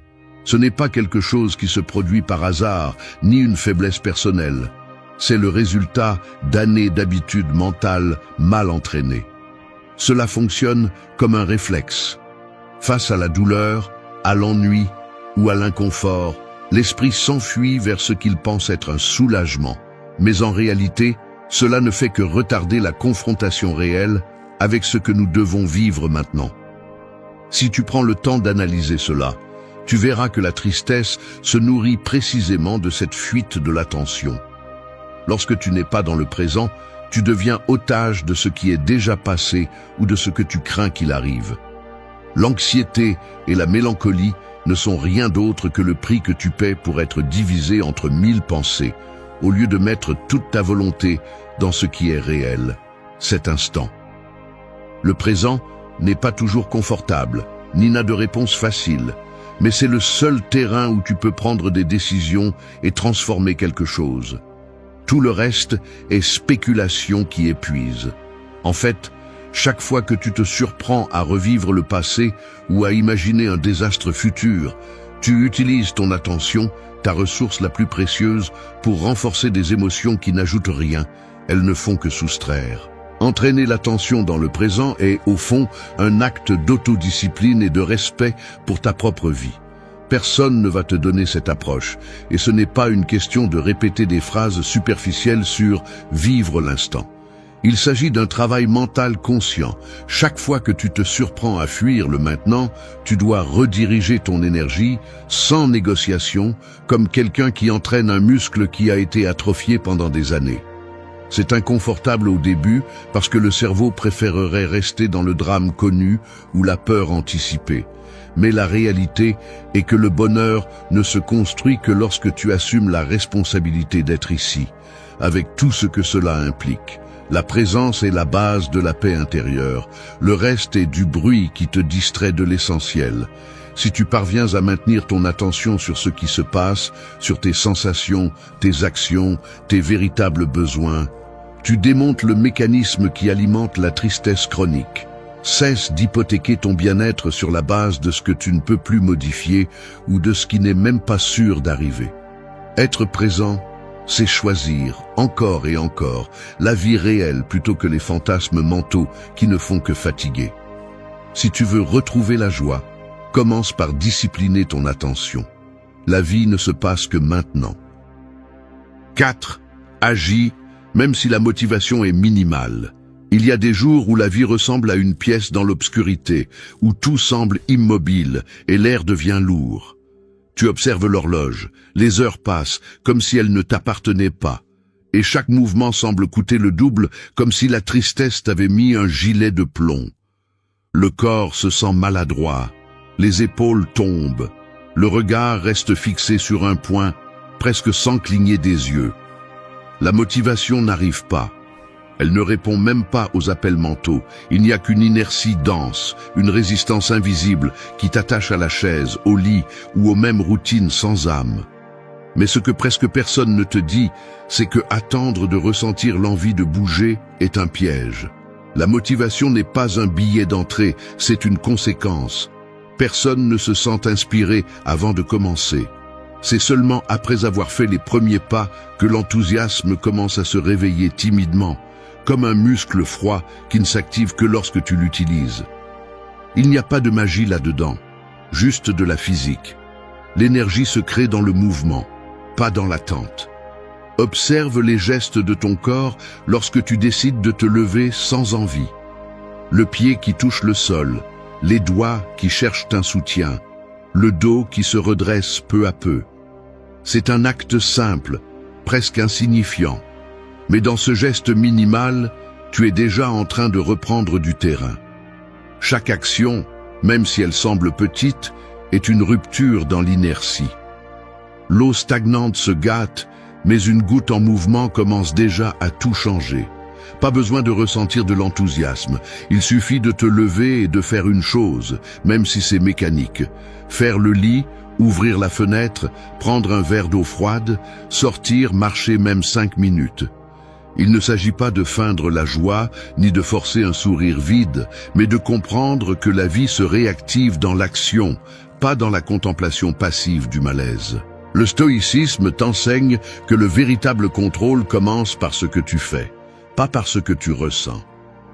Ce n'est pas quelque chose qui se produit par hasard, ni une faiblesse personnelle. C'est le résultat d'années d'habitudes mentales mal entraînées. Cela fonctionne comme un réflexe. Face à la douleur, à l'ennui ou à l'inconfort, l'esprit s'enfuit vers ce qu'il pense être un soulagement. Mais en réalité, cela ne fait que retarder la confrontation réelle avec ce que nous devons vivre maintenant. Si tu prends le temps d'analyser cela, tu verras que la tristesse se nourrit précisément de cette fuite de l'attention. Lorsque tu n'es pas dans le présent, tu deviens otage de ce qui est déjà passé ou de ce que tu crains qu'il arrive. L'anxiété et la mélancolie ne sont rien d'autre que le prix que tu paies pour être divisé entre 1000 pensées, au lieu de mettre toute ta volonté dans ce qui est réel, cet instant. Le présent n'est pas toujours confortable, ni n'a de réponse facile, mais c'est le seul terrain où tu peux prendre des décisions et transformer quelque chose. Tout le reste est spéculation qui épuise. En fait, chaque fois que tu te surprends à revivre le passé ou à imaginer un désastre futur, tu utilises ton attention, ta ressource la plus précieuse, pour renforcer des émotions qui n'ajoutent rien, elles ne font que soustraire. Entraîner l'attention dans le présent est, au fond, un acte d'autodiscipline et de respect pour ta propre vie. Personne ne va te donner cette approche, et ce n'est pas une question de répéter des phrases superficielles sur « vivre l'instant ». Il s'agit d'un travail mental conscient. Chaque fois que tu te surprends à fuir le maintenant, tu dois rediriger ton énergie, sans négociation, comme quelqu'un qui entraîne un muscle qui a été atrophié pendant des années. C'est inconfortable au début parce que le cerveau préférerait rester dans le drame connu ou la peur anticipée. Mais la réalité est que le bonheur ne se construit que lorsque tu assumes la responsabilité d'être ici, avec tout ce que cela implique. La présence est la base de la paix intérieure. Le reste est du bruit qui te distrait de l'essentiel. Si tu parviens à maintenir ton attention sur ce qui se passe, sur tes sensations, tes actions, tes véritables besoins, tu démontes le mécanisme qui alimente la tristesse chronique. Cesse d'hypothéquer ton bien-être sur la base de ce que tu ne peux plus modifier ou de ce qui n'est même pas sûr d'arriver. Être présent, c'est choisir, encore et encore, la vie réelle plutôt que les fantasmes mentaux qui ne font que fatiguer. Si tu veux retrouver la joie, commence par discipliner ton attention. La vie ne se passe que maintenant. 4. Agis, même si la motivation est minimale. Il y a des jours où la vie ressemble à une pièce dans l'obscurité, où tout semble immobile et l'air devient lourd. Tu observes l'horloge, les heures passent comme si elles ne t'appartenaient pas, et chaque mouvement semble coûter le double comme si la tristesse t'avait mis un gilet de plomb. Le corps se sent maladroit, les épaules tombent, le regard reste fixé sur un point, presque sans cligner des yeux. La motivation n'arrive pas. Elle ne répond même pas aux appels mentaux. Il n'y a qu'une inertie dense, une résistance invisible qui t'attache à la chaise, au lit ou aux mêmes routines sans âme. Mais ce que presque personne ne te dit, c'est que attendre de ressentir l'envie de bouger est un piège. La motivation n'est pas un billet d'entrée, c'est une conséquence. Personne ne se sent inspiré avant de commencer. C'est seulement après avoir fait les premiers pas que l'enthousiasme commence à se réveiller timidement, comme un muscle froid qui ne s'active que lorsque tu l'utilises. Il n'y a pas de magie là-dedans, juste de la physique. L'énergie se crée dans le mouvement, pas dans l'attente. Observe les gestes de ton corps lorsque tu décides de te lever sans envie. Le pied qui touche le sol, les doigts qui cherchent un soutien, le dos qui se redresse peu à peu. C'est un acte simple, presque insignifiant. Mais dans ce geste minimal, tu es déjà en train de reprendre du terrain. Chaque action, même si elle semble petite, est une rupture dans l'inertie. L'eau stagnante se gâte, mais une goutte en mouvement commence déjà à tout changer. Pas besoin de ressentir de l'enthousiasme. Il suffit de te lever et de faire une chose, même si c'est mécanique. Faire le lit, ouvrir la fenêtre, prendre un verre d'eau froide, sortir, marcher même 5 minutes. Il ne s'agit pas de feindre la joie, ni de forcer un sourire vide, mais de comprendre que la vie se réactive dans l'action, pas dans la contemplation passive du malaise. Le stoïcisme t'enseigne que le véritable contrôle commence par ce que tu fais, pas par ce que tu ressens.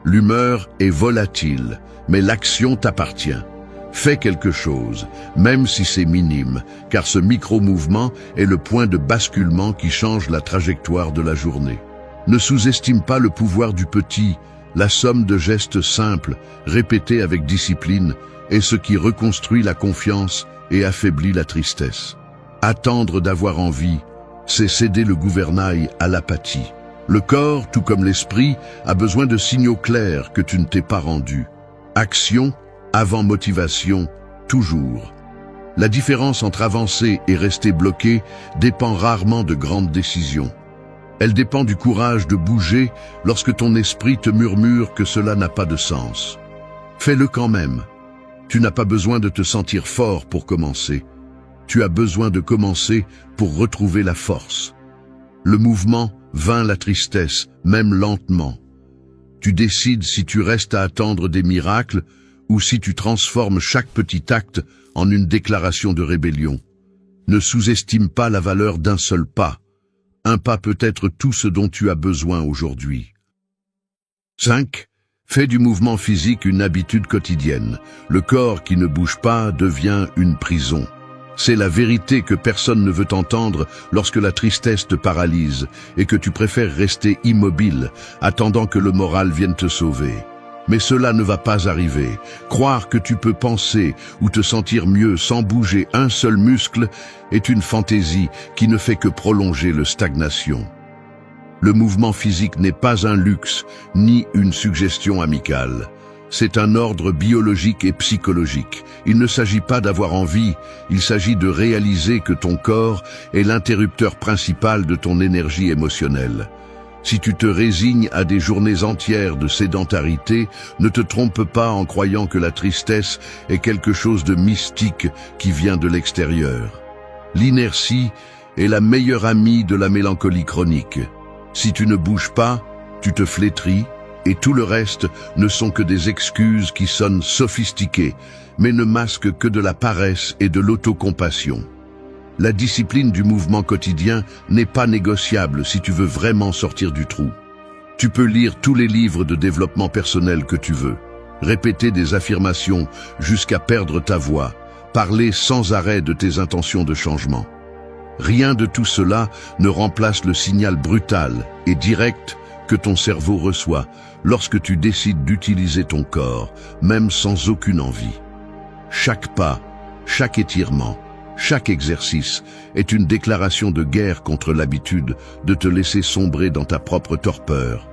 L'humeur est volatile, mais l'action t'appartient. Fais quelque chose, même si c'est minime, car ce micro-mouvement est le point de basculement qui change la trajectoire de la journée. Ne sous-estime pas le pouvoir du petit. La somme de gestes simples, répétés avec discipline, est ce qui reconstruit la confiance et affaiblit la tristesse. Attendre d'avoir envie, c'est céder le gouvernail à l'apathie. Le corps, tout comme l'esprit, a besoin de signaux clairs que tu ne t'es pas rendu. Action avant motivation, toujours. La différence entre avancer et rester bloqué dépend rarement de grandes décisions. Elle dépend du courage de bouger lorsque ton esprit te murmure que cela n'a pas de sens. Fais-le quand même. Tu n'as pas besoin de te sentir fort pour commencer. Tu as besoin de commencer pour retrouver la force. Le mouvement vainc la tristesse, même lentement. Tu décides si tu restes à attendre des miracles ou si tu transformes chaque petit acte en une déclaration de rébellion. Ne sous-estime pas la valeur d'un seul pas. Un pas peut être tout ce dont tu as besoin aujourd'hui. 5. Fais du mouvement physique une habitude quotidienne. Le corps qui ne bouge pas devient une prison. C'est la vérité que personne ne veut entendre lorsque la tristesse te paralyse et que tu préfères rester immobile, attendant que le moral vienne te sauver. Mais cela ne va pas arriver. Croire que tu peux penser ou te sentir mieux sans bouger un seul muscle est une fantaisie qui ne fait que prolonger la stagnation. Le mouvement physique n'est pas un luxe, ni une suggestion amicale. C'est un ordre biologique et psychologique. Il ne s'agit pas d'avoir envie, il s'agit de réaliser que ton corps est l'interrupteur principal de ton énergie émotionnelle. Si tu te résignes à des journées entières de sédentarité, ne te trompe pas en croyant que la tristesse est quelque chose de mystique qui vient de l'extérieur. L'inertie est la meilleure amie de la mélancolie chronique. Si tu ne bouges pas, tu te flétris, et tout le reste ne sont que des excuses qui sonnent sophistiquées, mais ne masquent que de la paresse et de l'autocompassion. La discipline du mouvement quotidien n'est pas négociable si tu veux vraiment sortir du trou. Tu peux lire tous les livres de développement personnel que tu veux, répéter des affirmations jusqu'à perdre ta voix, parler sans arrêt de tes intentions de changement. Rien de tout cela ne remplace le signal brutal et direct que ton cerveau reçoit lorsque tu décides d'utiliser ton corps, même sans aucune envie. Chaque pas, chaque étirement, chaque exercice est une déclaration de guerre contre l'habitude de te laisser sombrer dans ta propre torpeur.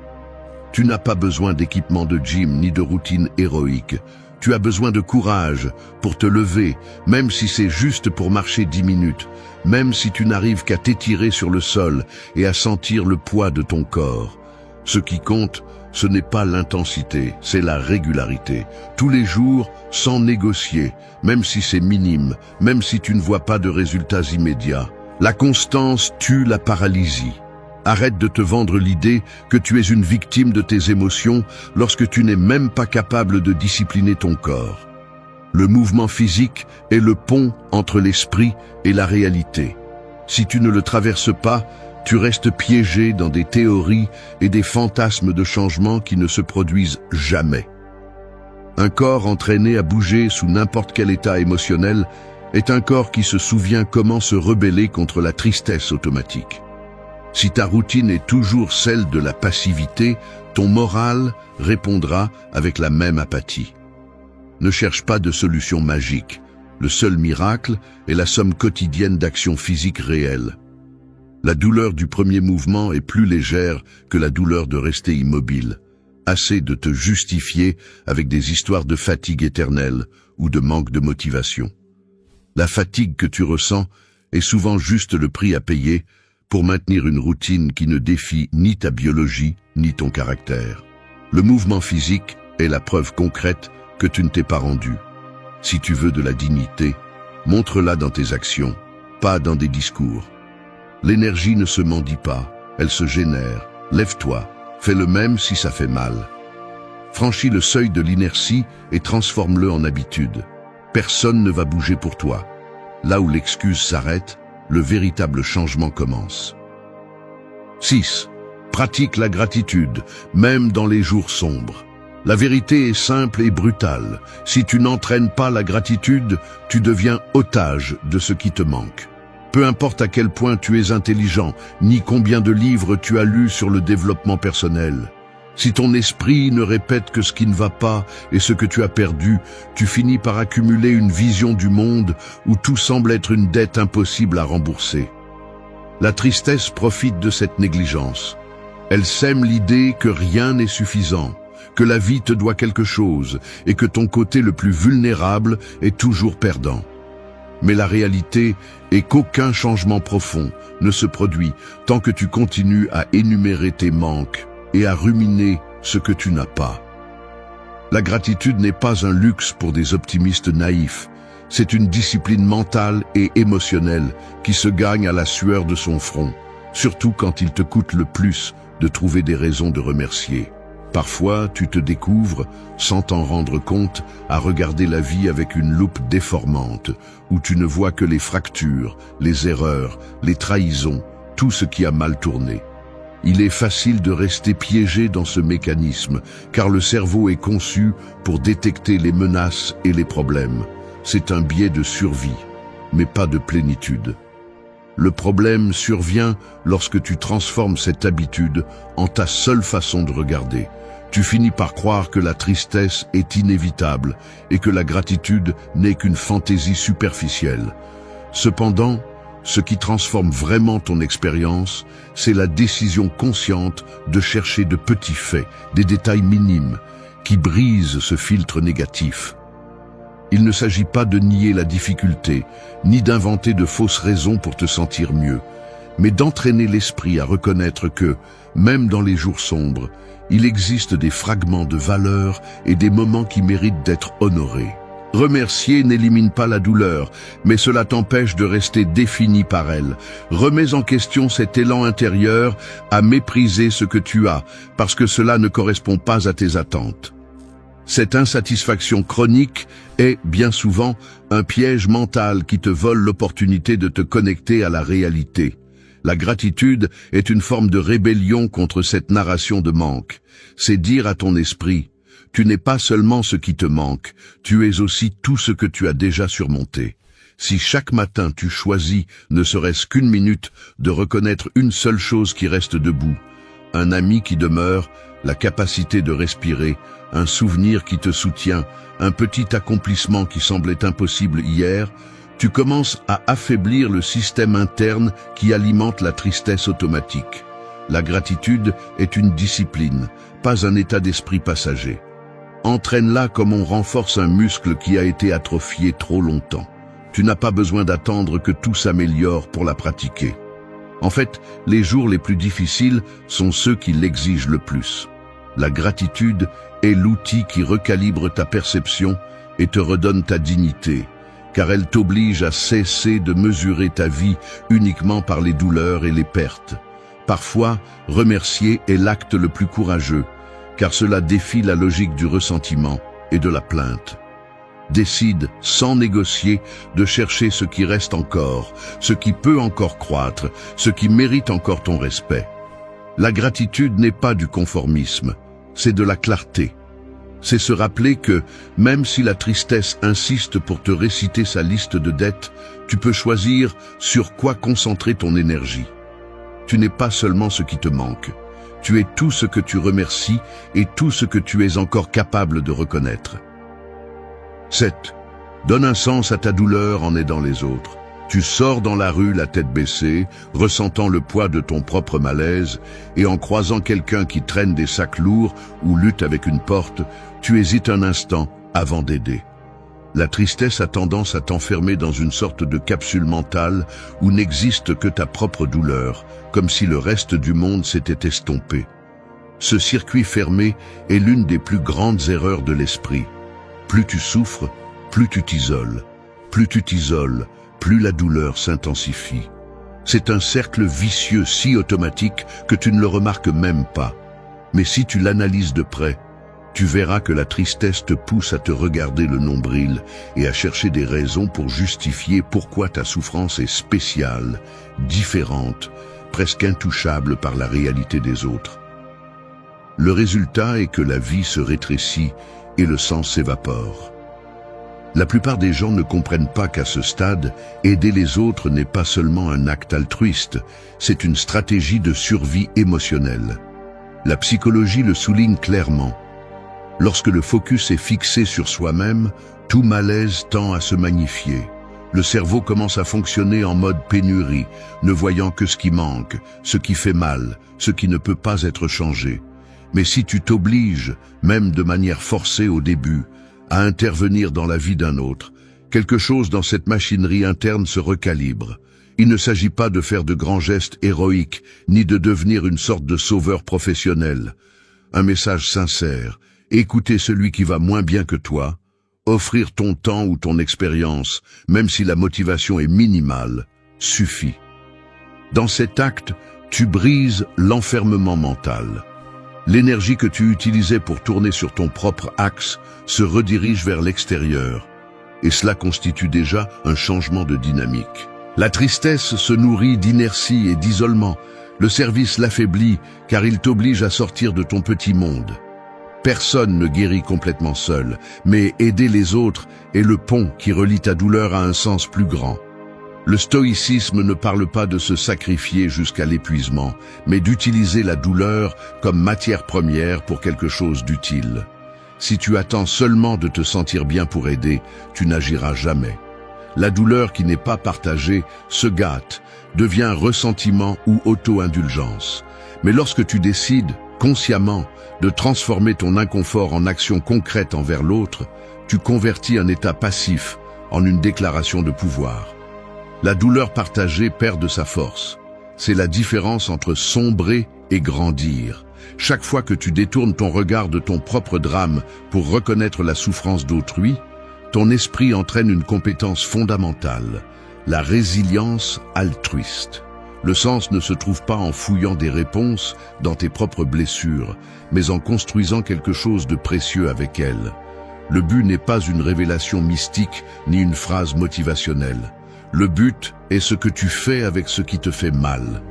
Tu n'as pas besoin d'équipement de gym ni de routine héroïque. Tu as besoin de courage pour te lever, même si c'est juste pour marcher 10 minutes, même si tu n'arrives qu'à t'étirer sur le sol et à sentir le poids de ton corps. Ce qui compte, ce n'est pas l'intensité, c'est la régularité. Tous les jours, sans négocier, même si c'est minime, même si tu ne vois pas de résultats immédiats. La constance tue la paralysie. Arrête de te vendre l'idée que tu es une victime de tes émotions lorsque tu n'es même pas capable de discipliner ton corps. Le mouvement physique est le pont entre l'esprit et la réalité. Si tu ne le traverses pas, tu restes piégé dans des théories et des fantasmes de changement qui ne se produisent jamais. Un corps entraîné à bouger sous n'importe quel état émotionnel est un corps qui se souvient comment se rebeller contre la tristesse automatique. Si ta routine est toujours celle de la passivité, ton moral répondra avec la même apathie. Ne cherche pas de solution magique. Le seul miracle est la somme quotidienne d'actions physiques réelles. La douleur du premier mouvement est plus légère que la douleur de rester immobile. Assez de te justifier avec des histoires de fatigue éternelle ou de manque de motivation. La fatigue que tu ressens est souvent juste le prix à payer pour maintenir une routine qui ne défie ni ta biologie ni ton caractère. Le mouvement physique est la preuve concrète que tu ne t'es pas rendu. Si tu veux de la dignité, montre-la dans tes actions, pas dans des discours. L'énergie ne se mendie pas, elle se génère. Lève-toi, fais le même si ça fait mal. Franchis le seuil de l'inertie et transforme-le en habitude. Personne ne va bouger pour toi. Là où l'excuse s'arrête, le véritable changement commence. 6. Pratique la gratitude, même dans les jours sombres. La vérité est simple et brutale. Si tu n'entraînes pas la gratitude, tu deviens otage de ce qui te manque. Peu importe à quel point tu es intelligent, ni combien de livres tu as lus sur le développement personnel. Si ton esprit ne répète que ce qui ne va pas et ce que tu as perdu, tu finis par accumuler une vision du monde où tout semble être une dette impossible à rembourser. La tristesse profite de cette négligence. Elle sème l'idée que rien n'est suffisant, que la vie te doit quelque chose et que ton côté le plus vulnérable est toujours perdant. Mais la réalité est qu'aucun changement profond ne se produit tant que tu continues à énumérer tes manques et à ruminer ce que tu n'as pas. La gratitude n'est pas un luxe pour des optimistes naïfs, c'est une discipline mentale et émotionnelle qui se gagne à la sueur de son front, surtout quand il te coûte le plus de trouver des raisons de remercier. Parfois, tu te découvres, sans t'en rendre compte, à regarder la vie avec une loupe déformante, où tu ne vois que les fractures, les erreurs, les trahisons, tout ce qui a mal tourné. Il est facile de rester piégé dans ce mécanisme, car le cerveau est conçu pour détecter les menaces et les problèmes. C'est un biais de survie, mais pas de plénitude. Le problème survient lorsque tu transformes cette habitude en ta seule façon de regarder. Tu finis par croire que la tristesse est inévitable et que la gratitude n'est qu'une fantaisie superficielle. Cependant, ce qui transforme vraiment ton expérience, c'est la décision consciente de chercher de petits faits, des détails minimes, qui brisent ce filtre négatif. Il ne s'agit pas de nier la difficulté, ni d'inventer de fausses raisons pour te sentir mieux, mais d'entraîner l'esprit à reconnaître que, même dans les jours sombres, il existe des fragments de valeur et des moments qui méritent d'être honorés. Remercier n'élimine pas la douleur, mais cela t'empêche de rester défini par elle. Remets en question cet élan intérieur à mépriser ce que tu as, parce que cela ne correspond pas à tes attentes. Cette insatisfaction chronique est, bien souvent, un piège mental qui te vole l'opportunité de te connecter à la réalité. La gratitude est une forme de rébellion contre cette narration de manque. C'est dire à ton esprit: tu n'es pas seulement ce qui te manque, tu es aussi tout ce que tu as déjà surmonté. Si chaque matin tu choisis, ne serait-ce qu'une minute, de reconnaître une seule chose qui reste debout, un ami qui demeure, la capacité de respirer, un souvenir qui te soutient, un petit accomplissement qui semblait impossible hier, tu commences à affaiblir le système interne qui alimente la tristesse automatique. La gratitude est une discipline, pas un état d'esprit passager. Entraîne-la comme on renforce un muscle qui a été atrophié trop longtemps. Tu n'as pas besoin d'attendre que tout s'améliore pour la pratiquer. En fait, les jours les plus difficiles sont ceux qui l'exigent le plus. La gratitude est l'outil qui recalibre ta perception et te redonne ta dignité, car elle t'oblige à cesser de mesurer ta vie uniquement par les douleurs et les pertes. Parfois, remercier est l'acte le plus courageux, car cela défie la logique du ressentiment et de la plainte. Décide, sans négocier, de chercher ce qui reste encore, ce qui peut encore croître, ce qui mérite encore ton respect. La gratitude n'est pas du conformisme, c'est de la clarté. C'est se rappeler que, même si la tristesse insiste pour te réciter sa liste de dettes, tu peux choisir sur quoi concentrer ton énergie. Tu n'es pas seulement ce qui te manque. Tu es tout ce que tu remercies et tout ce que tu es encore capable de reconnaître. 7. Donne un sens à ta douleur en aidant les autres. Tu sors dans la rue la tête baissée, ressentant le poids de ton propre malaise, et en croisant quelqu'un qui traîne des sacs lourds ou lutte avec une porte, tu hésites un instant avant d'aider. La tristesse a tendance à t'enfermer dans une sorte de capsule mentale où n'existe que ta propre douleur, comme si le reste du monde s'était estompé. Ce circuit fermé est l'une des plus grandes erreurs de l'esprit. Plus tu souffres, plus tu t'isoles. Plus tu t'isoles, plus la douleur s'intensifie. C'est un cercle vicieux si automatique que tu ne le remarques même pas. Mais si tu l'analyses de près, tu verras que la tristesse te pousse à te regarder le nombril et à chercher des raisons pour justifier pourquoi ta souffrance est spéciale, différente, presque intouchable par la réalité des autres. Le résultat est que la vie se rétrécit et le sens s'évapore. La plupart des gens ne comprennent pas qu'à ce stade, aider les autres n'est pas seulement un acte altruiste, c'est une stratégie de survie émotionnelle. La psychologie le souligne clairement. Lorsque le focus est fixé sur soi-même, tout malaise tend à se magnifier. Le cerveau commence à fonctionner en mode pénurie, ne voyant que ce qui manque, ce qui fait mal, ce qui ne peut pas être changé. Mais si tu t'obliges, même de manière forcée au début, à intervenir dans la vie d'un autre, quelque chose dans cette machinerie interne se recalibre. Il ne s'agit pas de faire de grands gestes héroïques, ni de devenir une sorte de sauveur professionnel. Un message sincère, écouter celui qui va moins bien que toi, offrir ton temps ou ton expérience, même si la motivation est minimale, suffit. Dans cet acte, tu brises l'enfermement mental. L'énergie que tu utilisais pour tourner sur ton propre axe se redirige vers l'extérieur, et cela constitue déjà un changement de dynamique. La tristesse se nourrit d'inertie et d'isolement. Le service l'affaiblit car il t'oblige à sortir de ton petit monde. Personne ne guérit complètement seul, mais aider les autres est le pont qui relie ta douleur à un sens plus grand. Le stoïcisme ne parle pas de se sacrifier jusqu'à l'épuisement, mais d'utiliser la douleur comme matière première pour quelque chose d'utile. Si tu attends seulement de te sentir bien pour aider, tu n'agiras jamais. La douleur qui n'est pas partagée se gâte, devient ressentiment ou auto-indulgence. Mais lorsque tu décides, consciemment, de transformer ton inconfort en action concrète envers l'autre, tu convertis un état passif en une déclaration de pouvoir. La douleur partagée perd de sa force. C'est la différence entre sombrer et grandir. Chaque fois que tu détournes ton regard de ton propre drame pour reconnaître la souffrance d'autrui, ton esprit entraîne une compétence fondamentale, la résilience altruiste. Le sens ne se trouve pas en fouillant des réponses dans tes propres blessures, mais en construisant quelque chose de précieux avec elles. Le but n'est pas une révélation mystique ni une phrase motivationnelle. Le but est ce que tu fais avec ce qui te fait mal.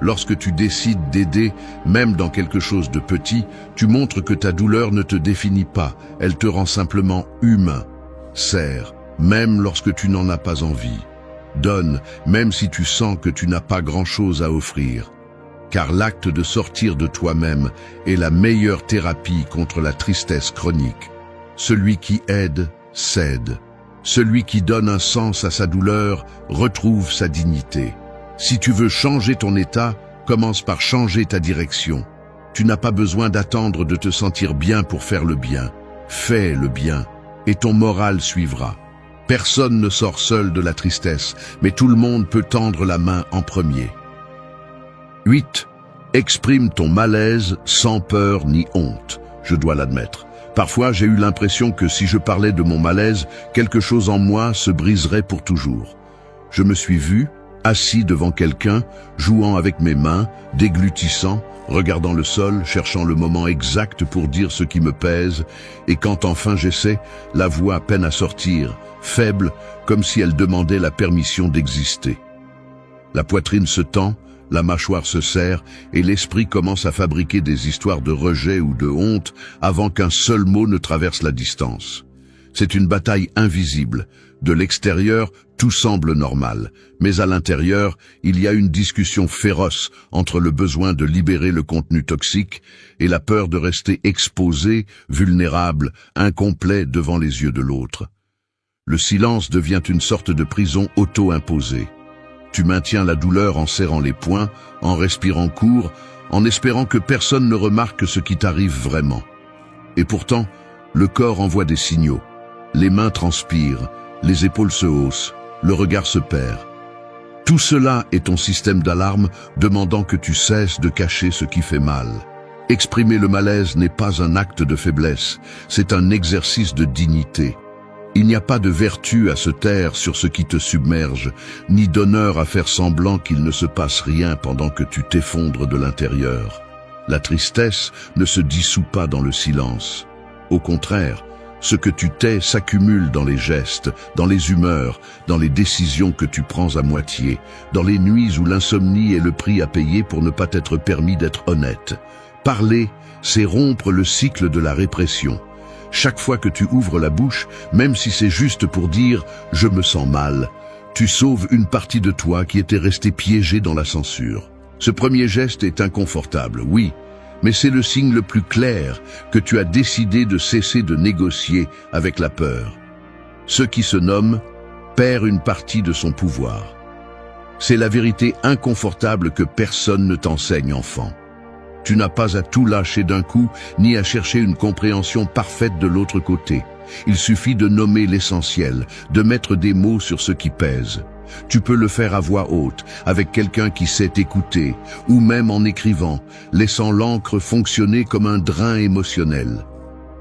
Lorsque tu décides d'aider, même dans quelque chose de petit, tu montres que ta douleur ne te définit pas, elle te rend simplement humain. Sers, même lorsque tu n'en as pas envie. Donne, même si tu sens que tu n'as pas grand-chose à offrir. Car l'acte de sortir de toi-même est la meilleure thérapie contre la tristesse chronique. Celui qui aide, cède. Celui qui donne un sens à sa douleur retrouve sa dignité. Si tu veux changer ton état, commence par changer ta direction. Tu n'as pas besoin d'attendre de te sentir bien pour faire le bien. Fais le bien, et ton moral suivra. Personne ne sort seul de la tristesse, mais tout le monde peut tendre la main en premier. 8. Exprime ton malaise sans peur ni honte. Je dois l'admettre. Parfois, j'ai eu l'impression que si je parlais de mon malaise, quelque chose en moi se briserait pour toujours. Je me suis vu, assis devant quelqu'un, jouant avec mes mains, déglutissant, regardant le sol, cherchant le moment exact pour dire ce qui me pèse, et quand enfin j'essaie, la voix peine à sortir, faible, comme si elle demandait la permission d'exister. La poitrine se tend, la mâchoire se serre, et l'esprit commence à fabriquer des histoires de rejet ou de honte avant qu'un seul mot ne traverse la distance. C'est une bataille invisible. De l'extérieur, tout semble normal, mais à l'intérieur, il y a une discussion féroce entre le besoin de libérer le contenu toxique et la peur de rester exposé, vulnérable, incomplet devant les yeux de l'autre. Le silence devient une sorte de prison auto-imposée. Tu maintiens la douleur en serrant les poings, en respirant court, en espérant que personne ne remarque ce qui t'arrive vraiment. Et pourtant, le corps envoie des signaux. Les mains transpirent, les épaules se haussent, le regard se perd. Tout cela est ton système d'alarme demandant que tu cesses de cacher ce qui fait mal. Exprimer le malaise n'est pas un acte de faiblesse, c'est un exercice de dignité. Il n'y a pas de vertu à se taire sur ce qui te submerge, ni d'honneur à faire semblant qu'il ne se passe rien pendant que tu t'effondres de l'intérieur. La tristesse ne se dissout pas dans le silence. Au contraire, ce que tu tais s'accumule dans les gestes, dans les humeurs, dans les décisions que tu prends à moitié, dans les nuits où l'insomnie est le prix à payer pour ne pas t'être permis d'être honnête. Parler, c'est rompre le cycle de la répression. Chaque fois que tu ouvres la bouche, même si c'est juste pour dire « je me sens mal », tu sauves une partie de toi qui était restée piégée dans la censure. Ce premier geste est inconfortable, oui, Mais c'est le signe le plus clair que tu as décidé de cesser de négocier avec la peur. Ce qui se nomme perd une partie de son pouvoir. C'est la vérité inconfortable que personne ne t'enseigne, enfant. Tu n'as pas à tout lâcher d'un coup, ni à chercher une compréhension parfaite de l'autre côté. Il suffit de nommer l'essentiel, de mettre des mots sur ce qui pèse. Tu peux le faire à voix haute, avec quelqu'un qui sait écouter, ou même en écrivant, laissant l'encre fonctionner comme un drain émotionnel.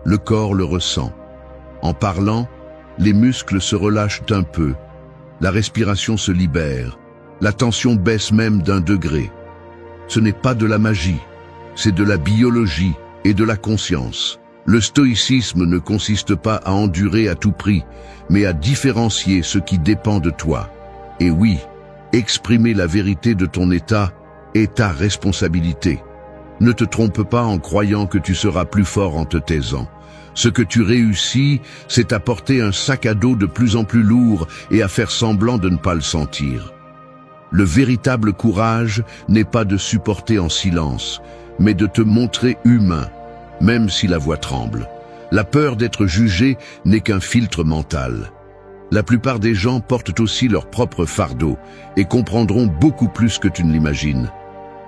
Le corps le ressent. En parlant, les muscles se relâchent un peu, la respiration se libère, la tension baisse même d'1 degré. Ce n'est pas de la magie, c'est de la biologie et de la conscience. Le stoïcisme ne consiste pas à endurer à tout prix, mais à différencier ce qui dépend de toi. Et oui, exprimer la vérité de ton état est ta responsabilité. Ne te trompe pas en croyant que tu seras plus fort en te taisant. Ce que tu réussis, c'est à porter un sac à dos de plus en plus lourd et à faire semblant de ne pas le sentir. Le véritable courage n'est pas de supporter en silence, mais de te montrer humain, même si la voix tremble. La peur d'être jugé n'est qu'un filtre mental. La plupart des gens portent aussi leur propre fardeau et comprendront beaucoup plus que tu ne l'imagines.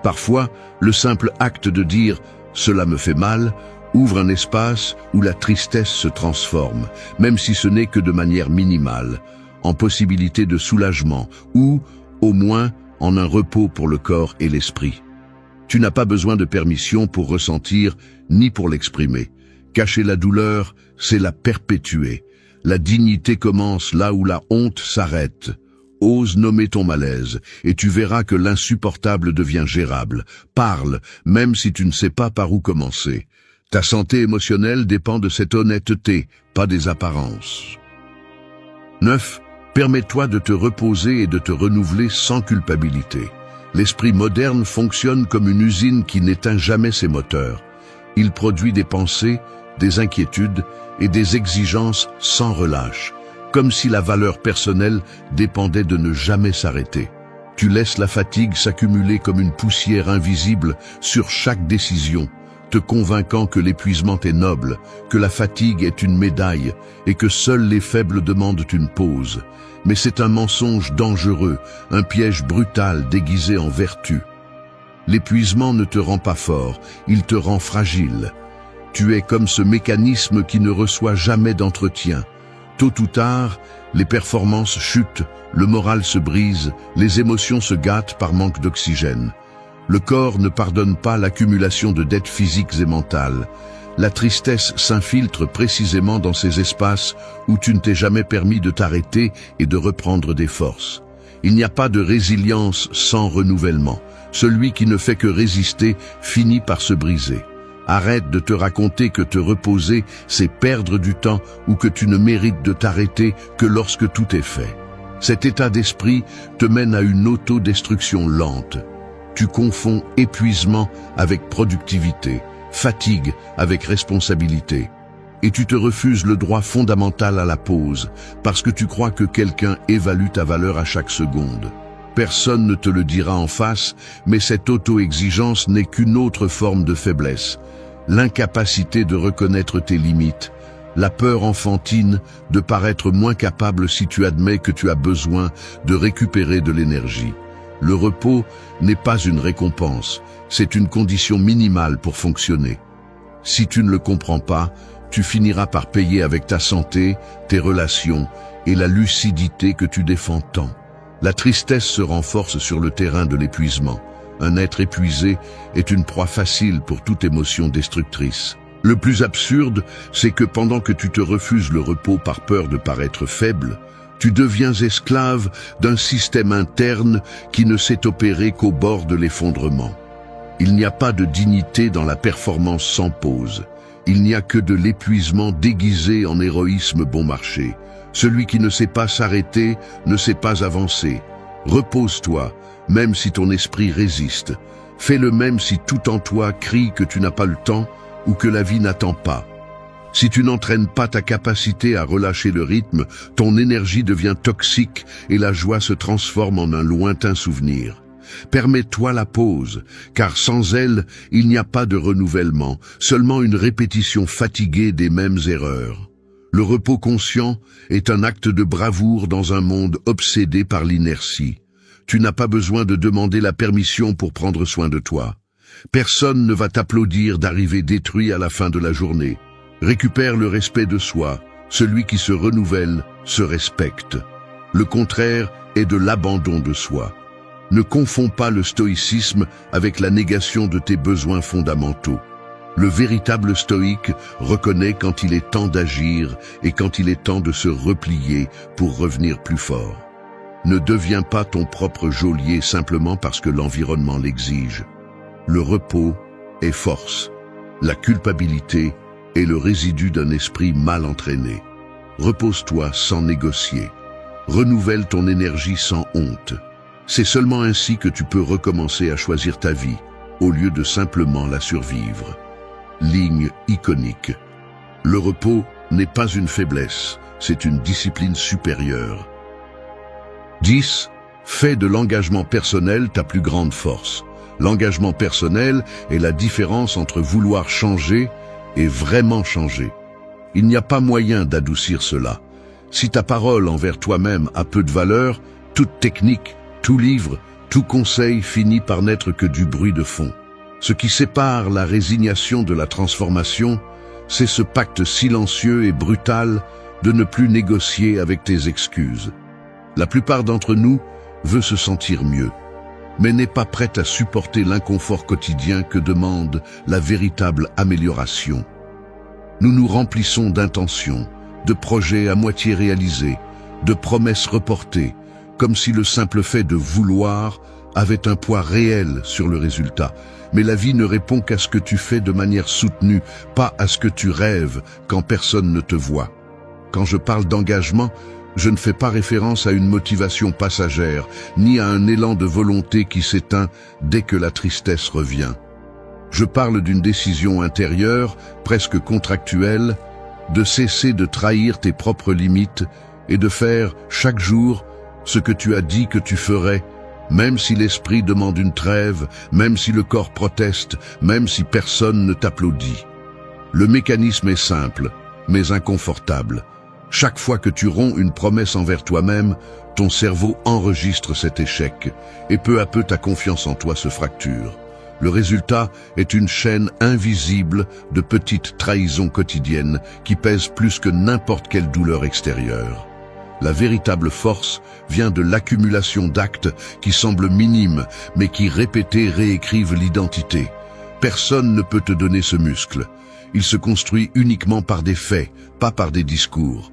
Parfois, le simple acte de dire « cela me fait mal » ouvre un espace où la tristesse se transforme, même si ce n'est que de manière minimale, en possibilité de soulagement ou, au moins, en un repos pour le corps et l'esprit. Tu n'as pas besoin de permission pour ressentir ni pour l'exprimer. Cacher la douleur, c'est la perpétuer. La dignité commence là où la honte s'arrête. Ose nommer ton malaise, et tu verras que l'insupportable devient gérable. Parle, même si tu ne sais pas par où commencer. Ta santé émotionnelle dépend de cette honnêteté, pas des apparences. 9. Permets-toi de te reposer et de te renouveler sans culpabilité. L'esprit moderne fonctionne comme une usine qui n'éteint jamais ses moteurs. Il produit des pensées, des inquiétudes et des exigences sans relâche, comme si la valeur personnelle dépendait de ne jamais s'arrêter. Tu laisses la fatigue s'accumuler comme une poussière invisible sur chaque décision, te convainquant que l'épuisement est noble, que la fatigue est une médaille et que seuls les faibles demandent une pause. Mais c'est un mensonge dangereux, un piège brutal déguisé en vertu. L'épuisement ne te rend pas fort, il te rend fragile. Tu es comme ce mécanisme qui ne reçoit jamais d'entretien. Tôt ou tard, les performances chutent, le moral se brise, les émotions se gâtent par manque d'oxygène. Le corps ne pardonne pas l'accumulation de dettes physiques et mentales. La tristesse s'infiltre précisément dans ces espaces où tu ne t'es jamais permis de t'arrêter et de reprendre des forces. Il n'y a pas de résilience sans renouvellement. Celui qui ne fait que résister finit par se briser. Arrête de te raconter que te reposer, c'est perdre du temps ou que tu ne mérites de t'arrêter que lorsque tout est fait. Cet état d'esprit te mène à une autodestruction lente. Tu confonds épuisement avec productivité, fatigue avec responsabilité. Et tu te refuses le droit fondamental à la pause, parce que tu crois que quelqu'un évalue ta valeur à chaque seconde. Personne ne te le dira en face, mais cette auto-exigence n'est qu'une autre forme de faiblesse. L'incapacité de reconnaître tes limites, la peur enfantine de paraître moins capable si tu admets que tu as besoin de récupérer de l'énergie. Le repos n'est pas une récompense, c'est une condition minimale pour fonctionner. Si tu ne le comprends pas, tu finiras par payer avec ta santé, tes relations et la lucidité que tu défends tant. La tristesse se renforce sur le terrain de l'épuisement. Un être épuisé est une proie facile pour toute émotion destructrice. Le plus absurde, c'est que pendant que tu te refuses le repos par peur de paraître faible, tu deviens esclave d'un système interne qui ne s'est opéré qu'au bord de l'effondrement. Il n'y a pas de dignité dans la performance sans pause. Il n'y a que de l'épuisement déguisé en héroïsme bon marché. Celui qui ne sait pas s'arrêter ne sait pas avancer. Repose-toi, même si ton esprit résiste. Fais le même si tout en toi crie que tu n'as pas le temps ou que la vie n'attend pas. Si tu n'entraînes pas ta capacité à relâcher le rythme, ton énergie devient toxique et la joie se transforme en un lointain souvenir. Permets-toi la pause, car sans elle, il n'y a pas de renouvellement, seulement une répétition fatiguée des mêmes erreurs. Le repos conscient est un acte de bravoure dans un monde obsédé par l'inertie. Tu n'as pas besoin de demander la permission pour prendre soin de toi. Personne ne va t'applaudir d'arriver détruit à la fin de la journée. Récupère le respect de soi. Celui qui se renouvelle se respecte. Le contraire est de l'abandon de soi. Ne confonds pas le stoïcisme avec la négation de tes besoins fondamentaux. Le véritable stoïque reconnaît quand il est temps d'agir et quand il est temps de se replier pour revenir plus fort. Ne deviens pas ton propre geôlier simplement parce que l'environnement l'exige. Le repos est force. La culpabilité est le résidu d'un esprit mal entraîné. Repose-toi sans négocier. Renouvelle ton énergie sans honte. C'est seulement ainsi que tu peux recommencer à choisir ta vie, au lieu de simplement la survivre. Ligne iconique. Le repos n'est pas une faiblesse, c'est une discipline supérieure. 10. Fais de l'engagement personnel ta plus grande force. L'engagement personnel est la différence entre vouloir changer et vraiment changer. Il n'y a pas moyen d'adoucir cela. Si ta parole envers toi-même a peu de valeur, toute technique, tout livre, tout conseil finit par n'être que du bruit de fond. Ce qui sépare la résignation de la transformation, c'est ce pacte silencieux et brutal de ne plus négocier avec tes excuses. La plupart d'entre nous veut se sentir mieux, mais n'est pas prête à supporter l'inconfort quotidien que demande la véritable amélioration. Nous nous remplissons d'intentions, de projets à moitié réalisés, de promesses reportées, comme si le simple fait de vouloir avait un poids réel sur le résultat. Mais la vie ne répond qu'à ce que tu fais de manière soutenue, pas à ce que tu rêves quand personne ne te voit. Quand je parle d'engagement, je ne fais pas référence à une motivation passagère, ni à un élan de volonté qui s'éteint dès que la tristesse revient. Je parle d'une décision intérieure, presque contractuelle, de cesser de trahir tes propres limites et de faire, chaque jour, ce que tu as dit que tu ferais, même si l'esprit demande une trêve, même si le corps proteste, même si personne ne t'applaudit. Le mécanisme est simple, mais inconfortable. Chaque fois que tu romps une promesse envers toi-même, ton cerveau enregistre cet échec, et peu à peu ta confiance en toi se fracture. Le résultat est une chaîne invisible de petites trahisons quotidiennes qui pèsent plus que n'importe quelle douleur extérieure. La véritable force vient de l'accumulation d'actes qui semblent minimes, mais qui répétés réécrivent l'identité. Personne ne peut te donner ce muscle. Il se construit uniquement par des faits, pas par des discours.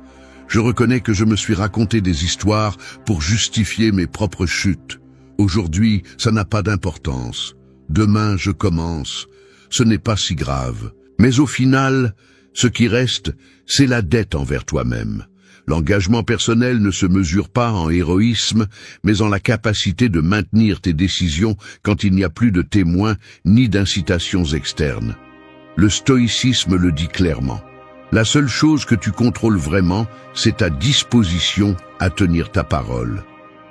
Je reconnais que je me suis raconté des histoires pour justifier mes propres chutes. Aujourd'hui, ça n'a pas d'importance. Demain, je commence. Ce n'est pas si grave. Mais au final, ce qui reste, c'est la dette envers toi-même. L'engagement personnel ne se mesure pas en héroïsme, mais en la capacité de maintenir tes décisions quand il n'y a plus de témoins ni d'incitations externes. Le stoïcisme le dit clairement. La seule chose que tu contrôles vraiment, c'est ta disposition à tenir ta parole.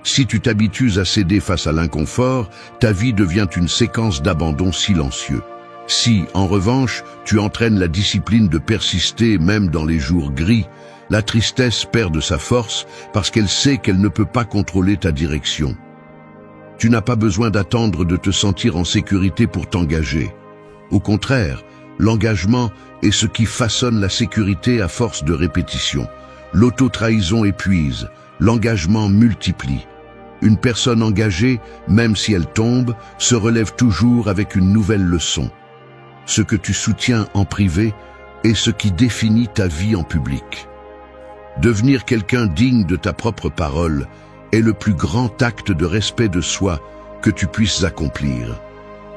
Si tu t'habitues à céder face à l'inconfort, ta vie devient une séquence d'abandon silencieux. Si, en revanche, tu entraînes la discipline de persister même dans les jours gris, la tristesse perd de sa force parce qu'elle sait qu'elle ne peut pas contrôler ta direction. Tu n'as pas besoin d'attendre de te sentir en sécurité pour t'engager. Au contraire, l'engagement est ce qui façonne la sécurité à force de répétition. L'auto-trahison épuise, l'engagement multiplie. Une personne engagée, même si elle tombe, se relève toujours avec une nouvelle leçon. Ce que tu soutiens en privé est ce qui définit ta vie en public. Devenir quelqu'un digne de ta propre parole est le plus grand acte de respect de soi que tu puisses accomplir.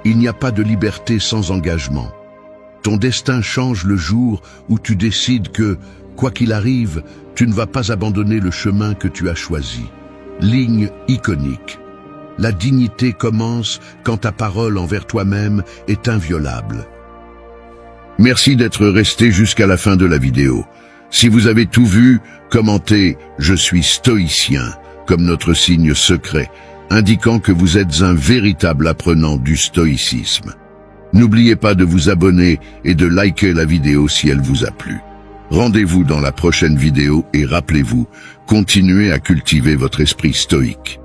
Il n'y a pas de liberté sans engagement. Ton destin change le jour où tu décides que, quoi qu'il arrive, tu ne vas pas abandonner le chemin que tu as choisi. Ligne iconique. La dignité commence quand ta parole envers toi-même est inviolable. Merci d'être resté jusqu'à la fin de la vidéo. Si vous avez tout vu, commentez « Je suis stoïcien » comme notre signe secret indiquant que vous êtes un véritable apprenant du stoïcisme. N'oubliez pas de vous abonner et de liker la vidéo si elle vous a plu. Rendez-vous dans la prochaine vidéo et rappelez-vous, continuez à cultiver votre esprit stoïque.